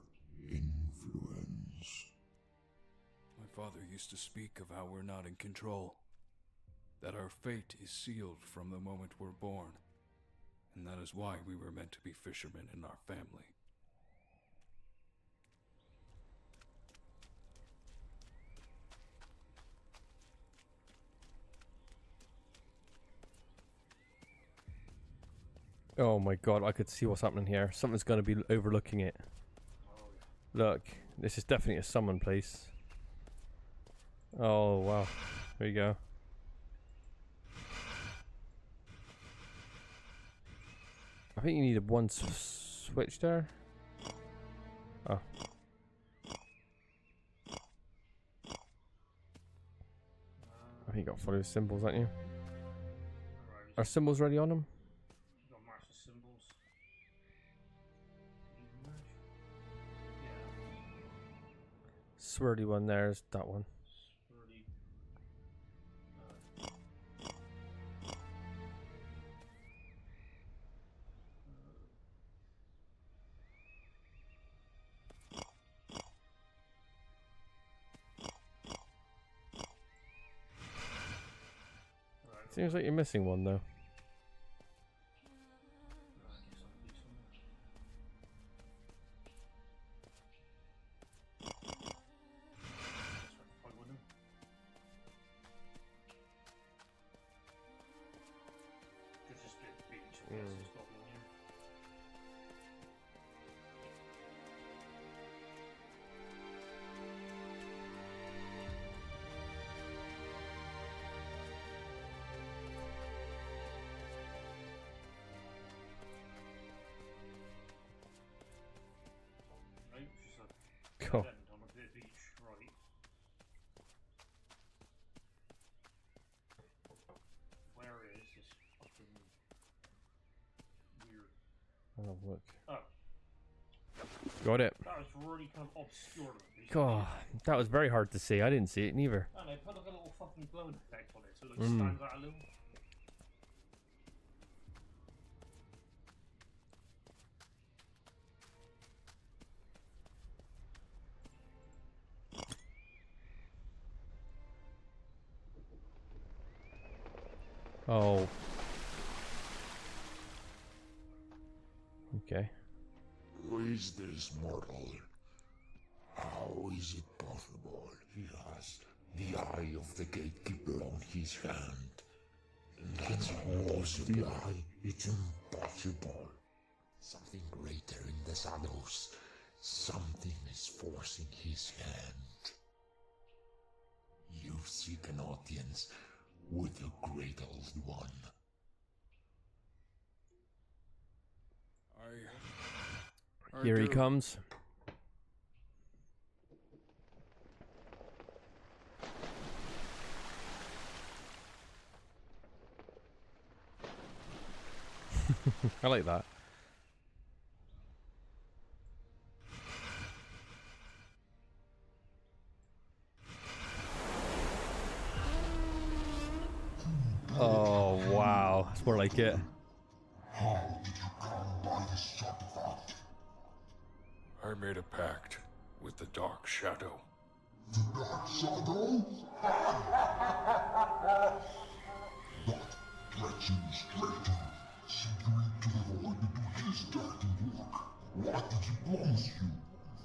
Speaker 2: influence.
Speaker 5: My father used to speak of how we're not in control. That our fate is sealed from the moment we're born. And that is why we were meant to be fishermen in our family.
Speaker 1: Oh my god, I could see what's happening here. Something's gonna be overlooking it.
Speaker 3: Oh, yeah.
Speaker 1: Look, this is definitely a summon place. Oh wow, there you go. I think you need a one switch there. Oh. I think you got to follow the symbols, aren't you?
Speaker 3: Right.
Speaker 1: Are symbols ready on them?
Speaker 3: You got match the symbols. Even match? Yeah.
Speaker 1: Swirly one there's that one.
Speaker 3: Really. Right.
Speaker 1: Seems like you're missing one though.
Speaker 3: I guess I'll do something. Let's try to fight with him. Just this bit of beach, I guess it's not one here. Right, just a
Speaker 1: Cool.
Speaker 3: bend on a bit of beach, right. Where is this fucking weird?
Speaker 1: I'll have a look.
Speaker 3: Oh,
Speaker 1: Got it.
Speaker 3: that was really kind of obscure to me.
Speaker 1: God, that was very hard to see. I didn't see it neither.
Speaker 3: And they put like a little fucking glowing effect on it, so it
Speaker 1: Mm.
Speaker 3: stands out a little.
Speaker 1: Oh. Okay.
Speaker 2: Who is this mortal? How is it possible he has the eye of the gatekeeper on his hand? That's almost the eye. It's impossible. Something greater in the shadows. Something is forcing his hand. You seek an audience with the Great Old One.
Speaker 5: I
Speaker 1: Here he
Speaker 5: do.
Speaker 1: comes. I like that. Oh wow, that's more like it.
Speaker 2: How did you come by this artifact?
Speaker 5: I made a pact with the Dark Shadow.
Speaker 2: The Dark Shadow? That treacherous traitor, she agreed to the void to do his dirty work. What did he promise you?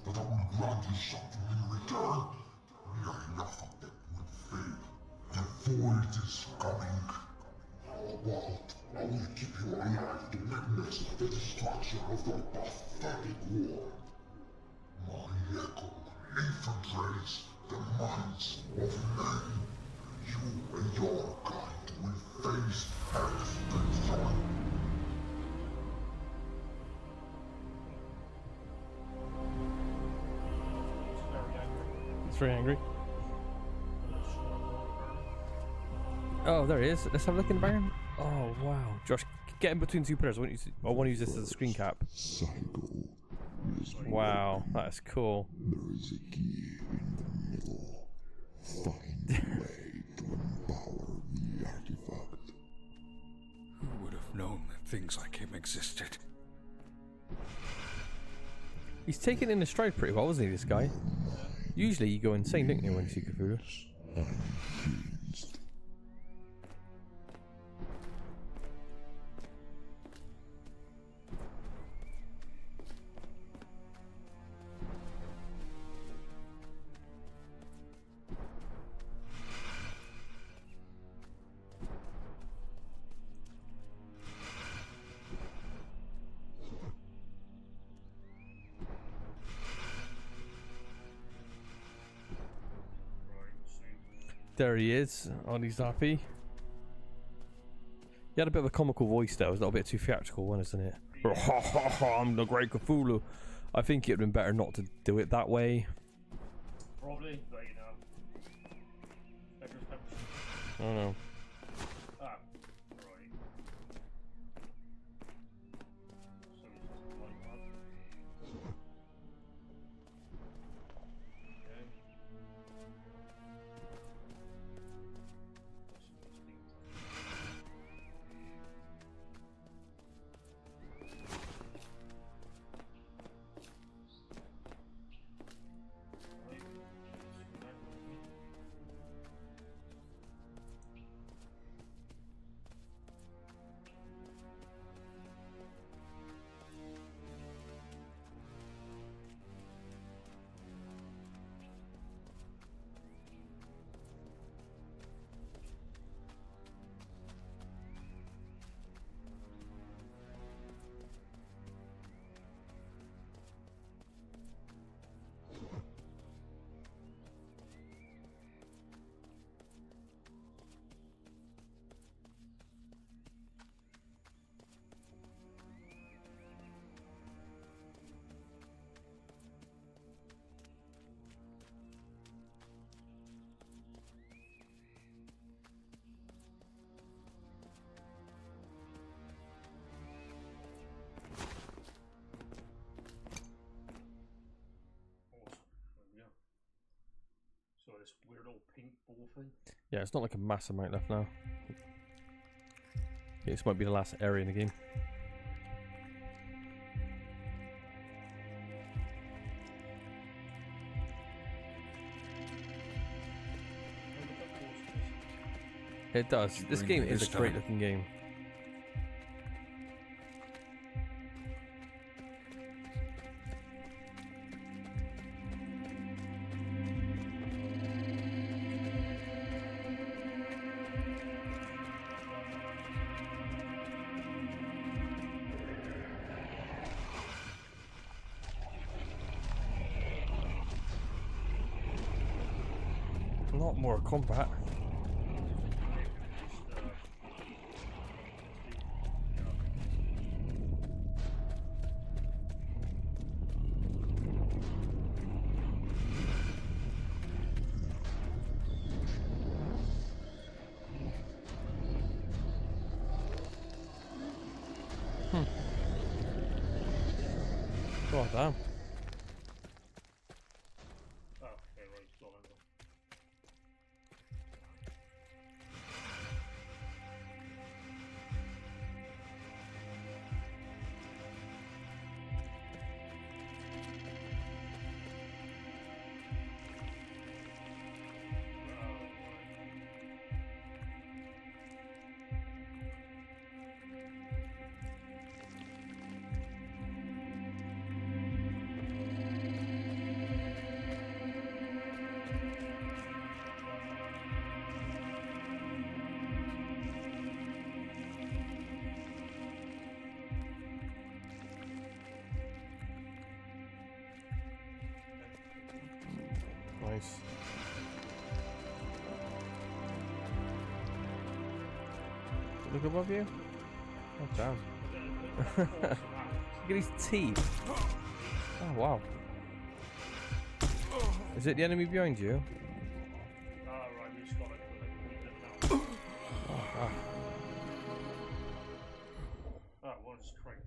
Speaker 2: That I will grant you something in return? Mere nothing that will fail. The void is coming. How about I will keep you alive to witness the destruction of the pathetic world? My echo infiltrates the minds of men. You and your kind will face extinction.
Speaker 3: It's very angry.
Speaker 1: It's very angry.
Speaker 3: It's
Speaker 1: Oh, there he is. Let's have a look in the barn. Oh wow, Josh, get in between two pillars. I want to use this as a screen cap.
Speaker 2: Cycle is
Speaker 1: Wow, that's cool.
Speaker 2: There is a key in the middle. Find a way to empower the artifact.
Speaker 5: Who would have known that things like him existed?
Speaker 1: He's taken in the stride pretty well, wasn't he, this guy? Usually you go insane, don't you, when you see Cthulhu?
Speaker 2: Unhinged.
Speaker 1: There he is, on his happy. He had a bit of a comical voice there. It was a little bit too theatrical, wasn't it? I'm the Great Cthulhu. I think it would have been better not to do it that way.
Speaker 3: Probably, but you know. Beggars can't be
Speaker 1: I don't know.
Speaker 3: Ah, right. So it's just like that. Okay. So this weird old pink ball thing.
Speaker 1: Yeah, it's not like a massive amount left now. Yeah, this might be the last area in the game. It does. This game is a great looking game. Not more combat. Oh damn.
Speaker 3: Oh, okay, right, it's gone anyway.
Speaker 1: Nice. Look above you. Oh damn. Look at his teeth. Oh wow. Is it the enemy behind you?
Speaker 3: Right, we just gotta leave it now.
Speaker 1: Oh god.
Speaker 3: Oh, one's strange.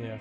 Speaker 1: Yeah.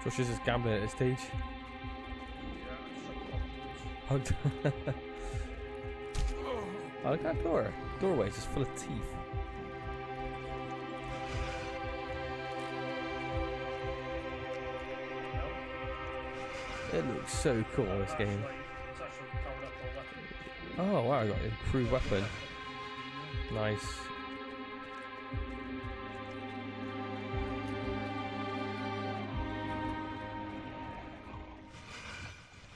Speaker 1: Josh is just gambling at this stage. Oh, oh, look at that door. Doorway is just full of teeth. It looks so cool, this game.
Speaker 3: It's actually powered up all weapon.
Speaker 1: Oh wow, I got an improved weapon. Nice.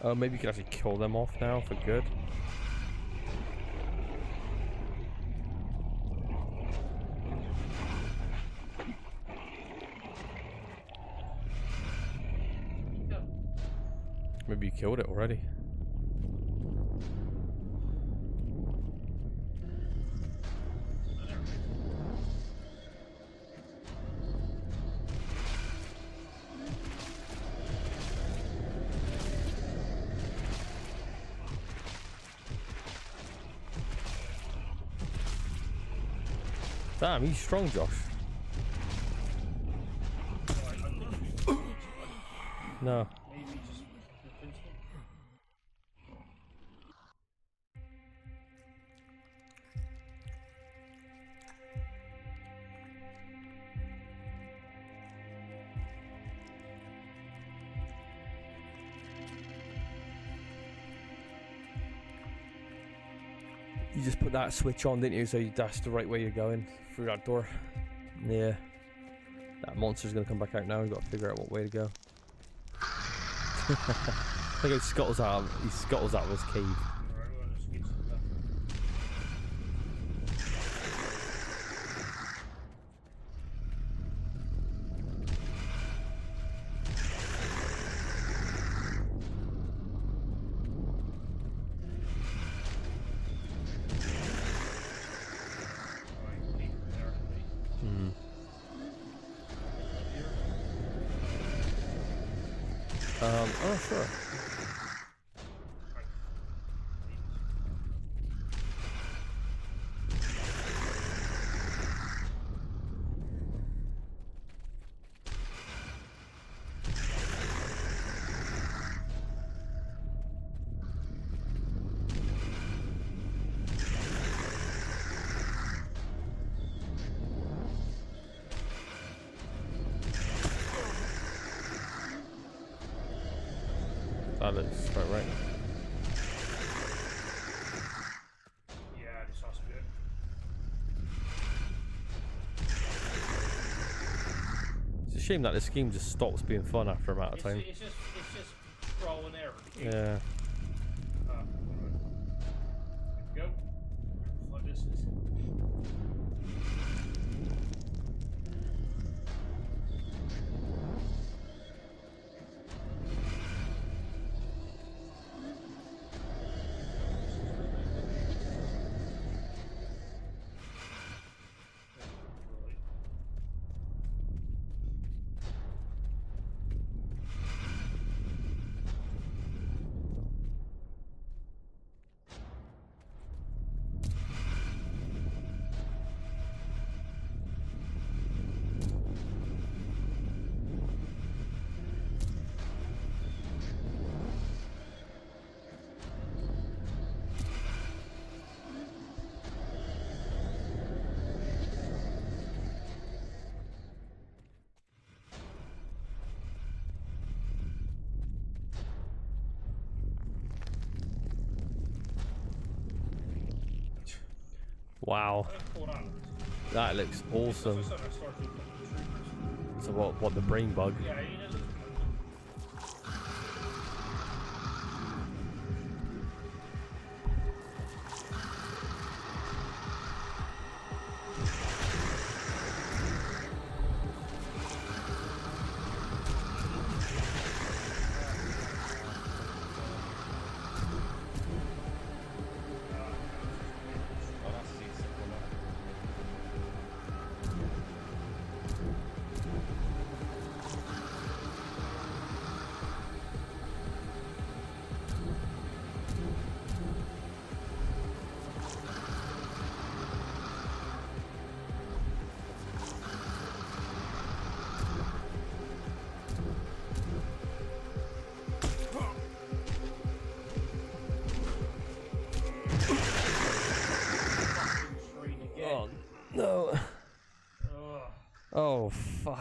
Speaker 1: Oh, maybe you can actually kill them off now for good. Maybe you killed it already. Damn, he's strong, Josh. No.
Speaker 3: Maybe just defense them.
Speaker 1: You just put that switch on, didn't you? So that's the right way you're going through that door. Yeah. That monster's gonna come back out now. We've got to figure out what way to go. Look how he scuttles out. He scuttles out of his cave.
Speaker 3: Alright, well, just get to the left. Alright, leave it there, please.
Speaker 1: Hmm. Oh sure. That looks about right.
Speaker 3: Yeah, this has to be it.
Speaker 1: It's a shame that this game just stops being fun after a amount of
Speaker 3: It's,
Speaker 1: time.
Speaker 3: it's just trial and error.
Speaker 1: Yeah.
Speaker 3: Alright. Go. What this is.
Speaker 1: Wow. That looks awesome. So what the brain bug?
Speaker 3: Yeah, you know,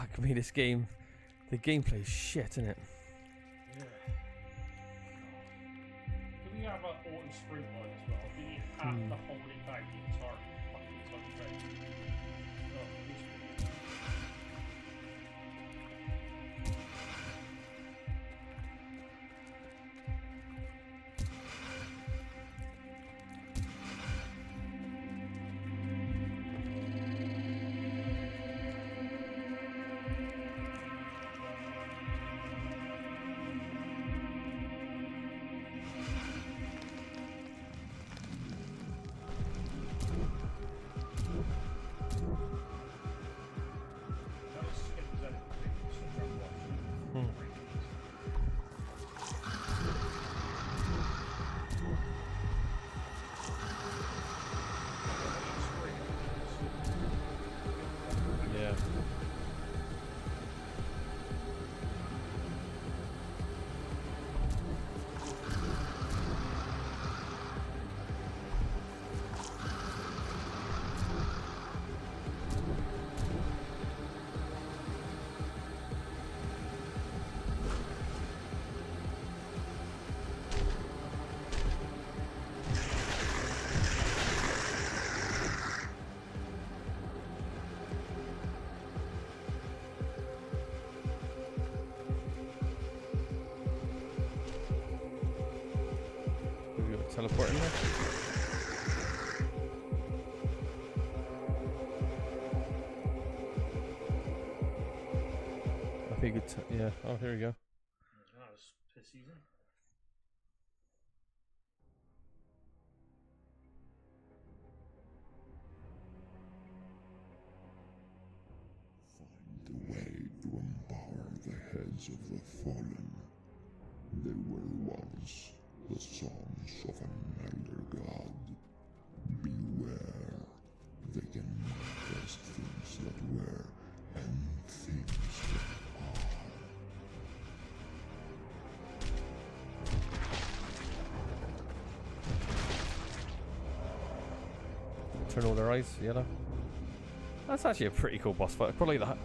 Speaker 1: Fuck me, this game. The gameplay is shit, isn't it?
Speaker 3: Yeah. Do we have an auto sprint one as well? Do you have to hold it down the entire fucking time? Oh, this video.
Speaker 1: Yeah. We got teleport in there. I think it's yeah. Oh, here we go.
Speaker 3: That was piss easy.
Speaker 2: Find the way to empower the heads of the fallen. They were once the sons of an elder god. Beware, they can manifest things that were and things that are.
Speaker 1: Turn all their eyes yellow. That's actually a pretty cool boss fight. Probably that.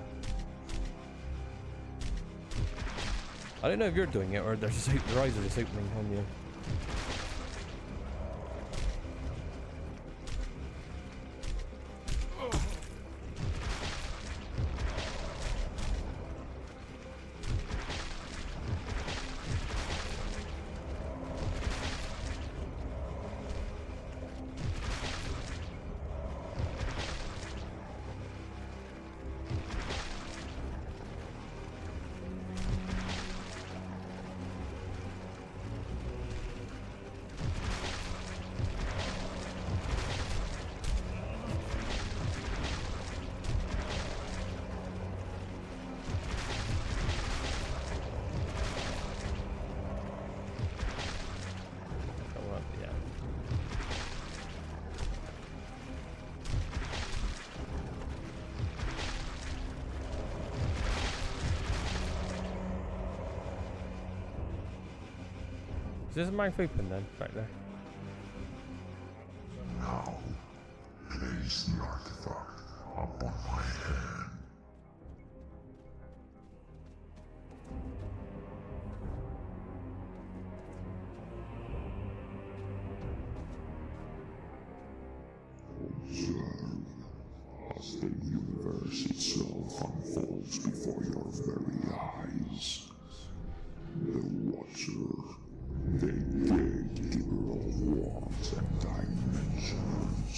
Speaker 1: I don't know if you're doing it or they're just their eyes are just opening on you. Is this mouth open then, back there?
Speaker 2: Now, place the artifact upon my hand. Observe as the universe itself unfolds before your very eyes. The Watcher, the gatekeeper of worlds and dimensions.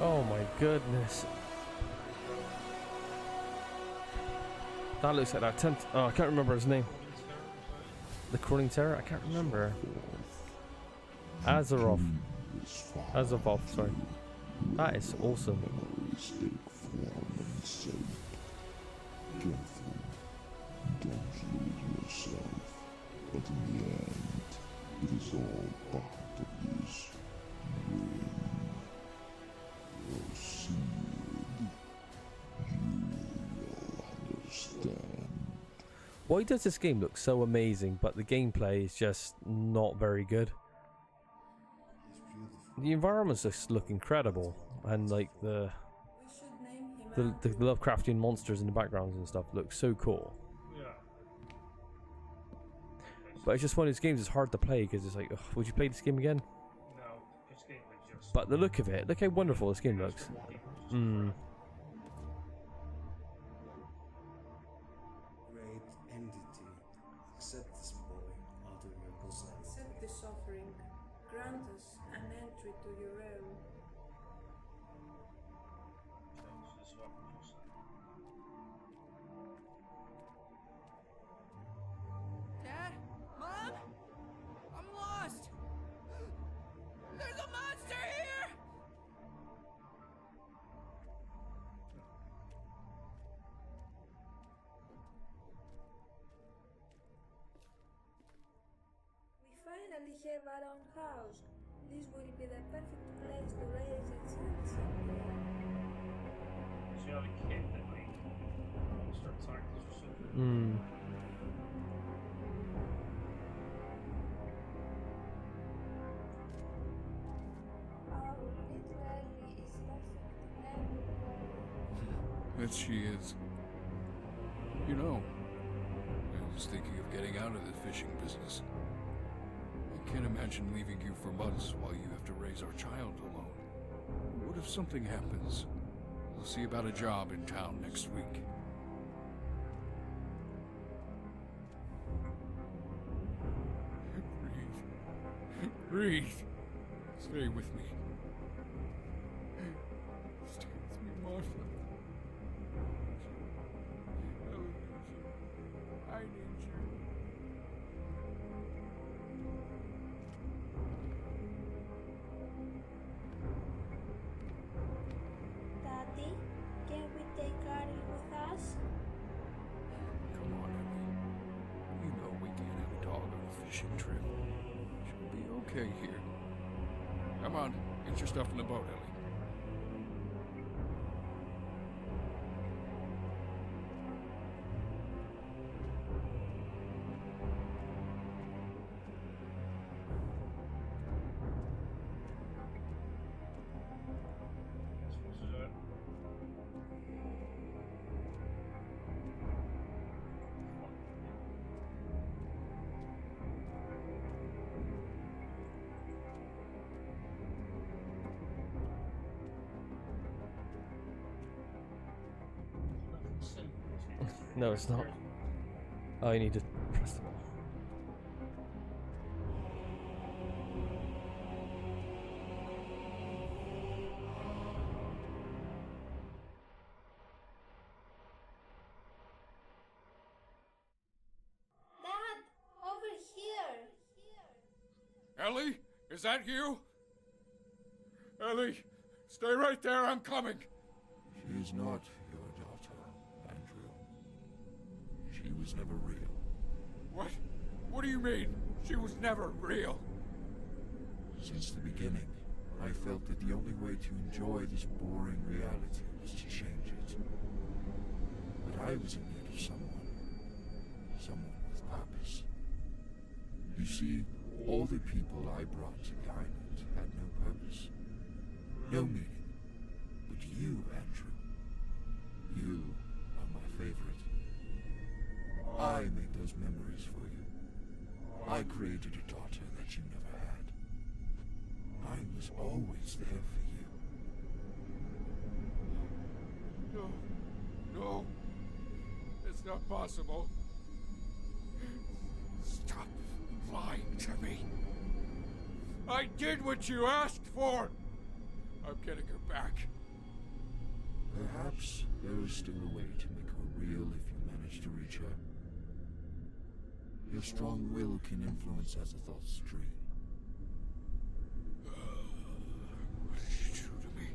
Speaker 1: Oh my goodness. That looks like that tent. Oh, I can't remember his name. The Crawling Terror? I can't remember. Azeroth. Azeroth, sorry. That is awesome.
Speaker 2: Always take form and shape. Careful, don't lose yourself. But in the end, it is all part of this dream. Your seed, you will understand.
Speaker 1: Why does this game look so amazing, but the gameplay is just not very good? The environments just look incredible, and like the Lovecraftian monsters in the backgrounds and stuff look so cool.
Speaker 3: Yeah.
Speaker 1: But it's just one of those games that's hard to play because it's like, ugh, would you play this game again?
Speaker 3: No, this game was just.
Speaker 1: But the look of it, look how wonderful this game looks. Mm.
Speaker 6: Great entity, accept this boy out of your possession.
Speaker 7: Accept this offering. Grant us an entry to your realm.
Speaker 8: Dad? Mom? I'm lost! There's a monster here!
Speaker 7: We finally have our own house. This will be the perfect place to raise a child someday.
Speaker 3: So you have a kid that like monster attacks or something.
Speaker 1: Mm.
Speaker 7: Our little Ellie is perfect in every way.
Speaker 5: That she is. You know, I was thinking of getting out of the fishing business. I can't imagine leaving you for months while you have to raise our child alone. What if something happens? We'll see about a job in town next week. Breathe. Stay with me. Stay with me, Martha. I need you.
Speaker 7: Daddy, can we take Ari with us?
Speaker 5: Come on, Emily. You know we can't have a dog on a fishing trip. She'll be okay here. Come on, get your stuff in the boat, Ellie.
Speaker 3: This is it.
Speaker 1: No, it's not. Oh, you need to press them all.
Speaker 7: Dad, over here.
Speaker 5: Ellie, is that you? Ellie, stay right there, I'm coming.
Speaker 2: She is not your daughter, Andrew. She was never real.
Speaker 5: What? What do you mean? She was never real.
Speaker 2: Since the beginning, I felt that the only way to enjoy this boring reality was to change it. But I was in need of someone. Someone with purpose. You see, all the people I brought to the island had no purpose. No meaning. But you, Andrew. You are my favorite. I made those memories for you. I created a daughter that you never had. I was always there for you.
Speaker 5: No. No. It's not possible. Stop lying to me. I did what you asked for. I'm getting her back.
Speaker 2: Perhaps there is still a way to make her real if you manage to reach her. Your strong will can influence as a thought stream.
Speaker 5: What did you do to me?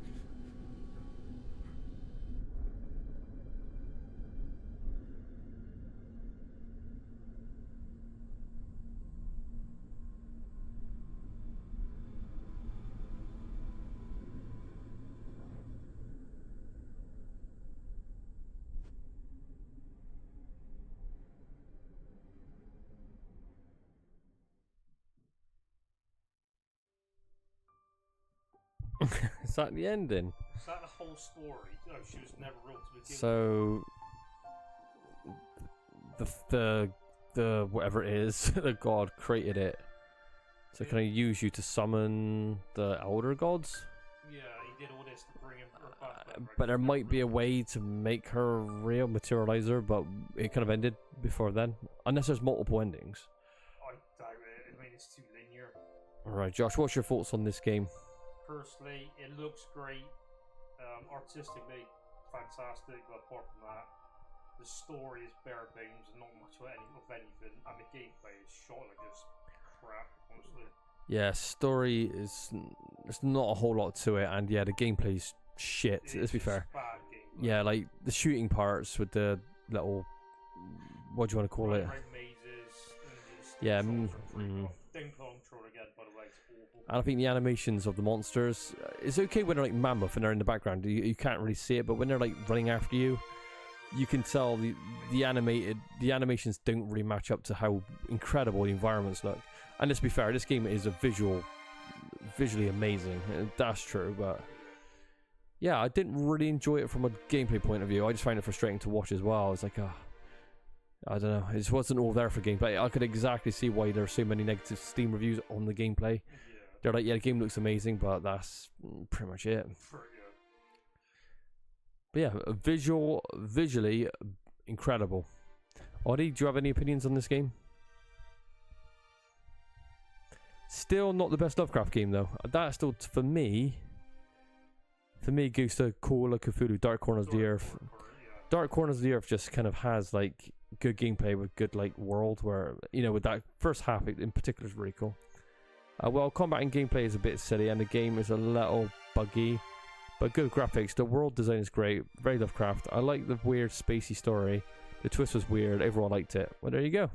Speaker 1: Is that the ending?
Speaker 3: Is that the whole story? No, she was never real to begin
Speaker 1: So the whatever it is, the god created it. So can I use you to summon the elder gods?
Speaker 3: with. Yeah, he did all this to bring him her back.
Speaker 1: But there might be a way to make her real, materialize her, but it kind of ended before then. Unless there's multiple endings.
Speaker 3: I doubt it. I mean, it's too linear.
Speaker 1: Alright, Josh, what's your thoughts on this game?
Speaker 3: Personally, it looks great. Artistically, fantastic. But apart from that, the story is bare bones and not much of anything. And the gameplay is shot like just crap, honestly.
Speaker 1: Yeah, story is... There's not a whole lot to it, and yeah, the gameplay's shit, let's be
Speaker 3: It's
Speaker 1: fair.
Speaker 3: bad gameplay.
Speaker 1: Yeah, like, the shooting parts with the little... What do you want to call it?
Speaker 3: Right mazes and just
Speaker 1: Yeah,
Speaker 3: controls are pretty
Speaker 1: mm.
Speaker 3: rough. Didn't control again, by the way. It's awful.
Speaker 1: And I think the animations of the monsters... It's okay when they're like mammoth and they're in the background, you can't really see it, but when they're like running after you, you can tell the animations don't really match up to how incredible the environments look. And let's be fair, this game is visually amazing. That's true, but yeah, I didn't really enjoy it from a gameplay point of view. I just find it frustrating to watch as well. It's like, I don't know, it just wasn't all there for gameplay. I could exactly see why there are so many negative Steam reviews on the gameplay.
Speaker 3: Yeah,
Speaker 1: They're like, yeah, the game looks amazing, but that's pretty much it.
Speaker 3: pretty good.
Speaker 1: But yeah, visually incredible. Audie, do you have any opinions on this game? Still not the best Lovecraft game though. That's still for me goes to Call of Cthulhu, Dark Corners of the Earth. Dark Corners of the Earth just kind of has like good gameplay with good like world where, you know, with that first half in particular is really cool. Well, combat and gameplay is a bit silly and the game is a little buggy, but good graphics. The world design is great, very Lovecraft. I like the weird spacey story. The twist was weird, everyone liked it. Well, there you go.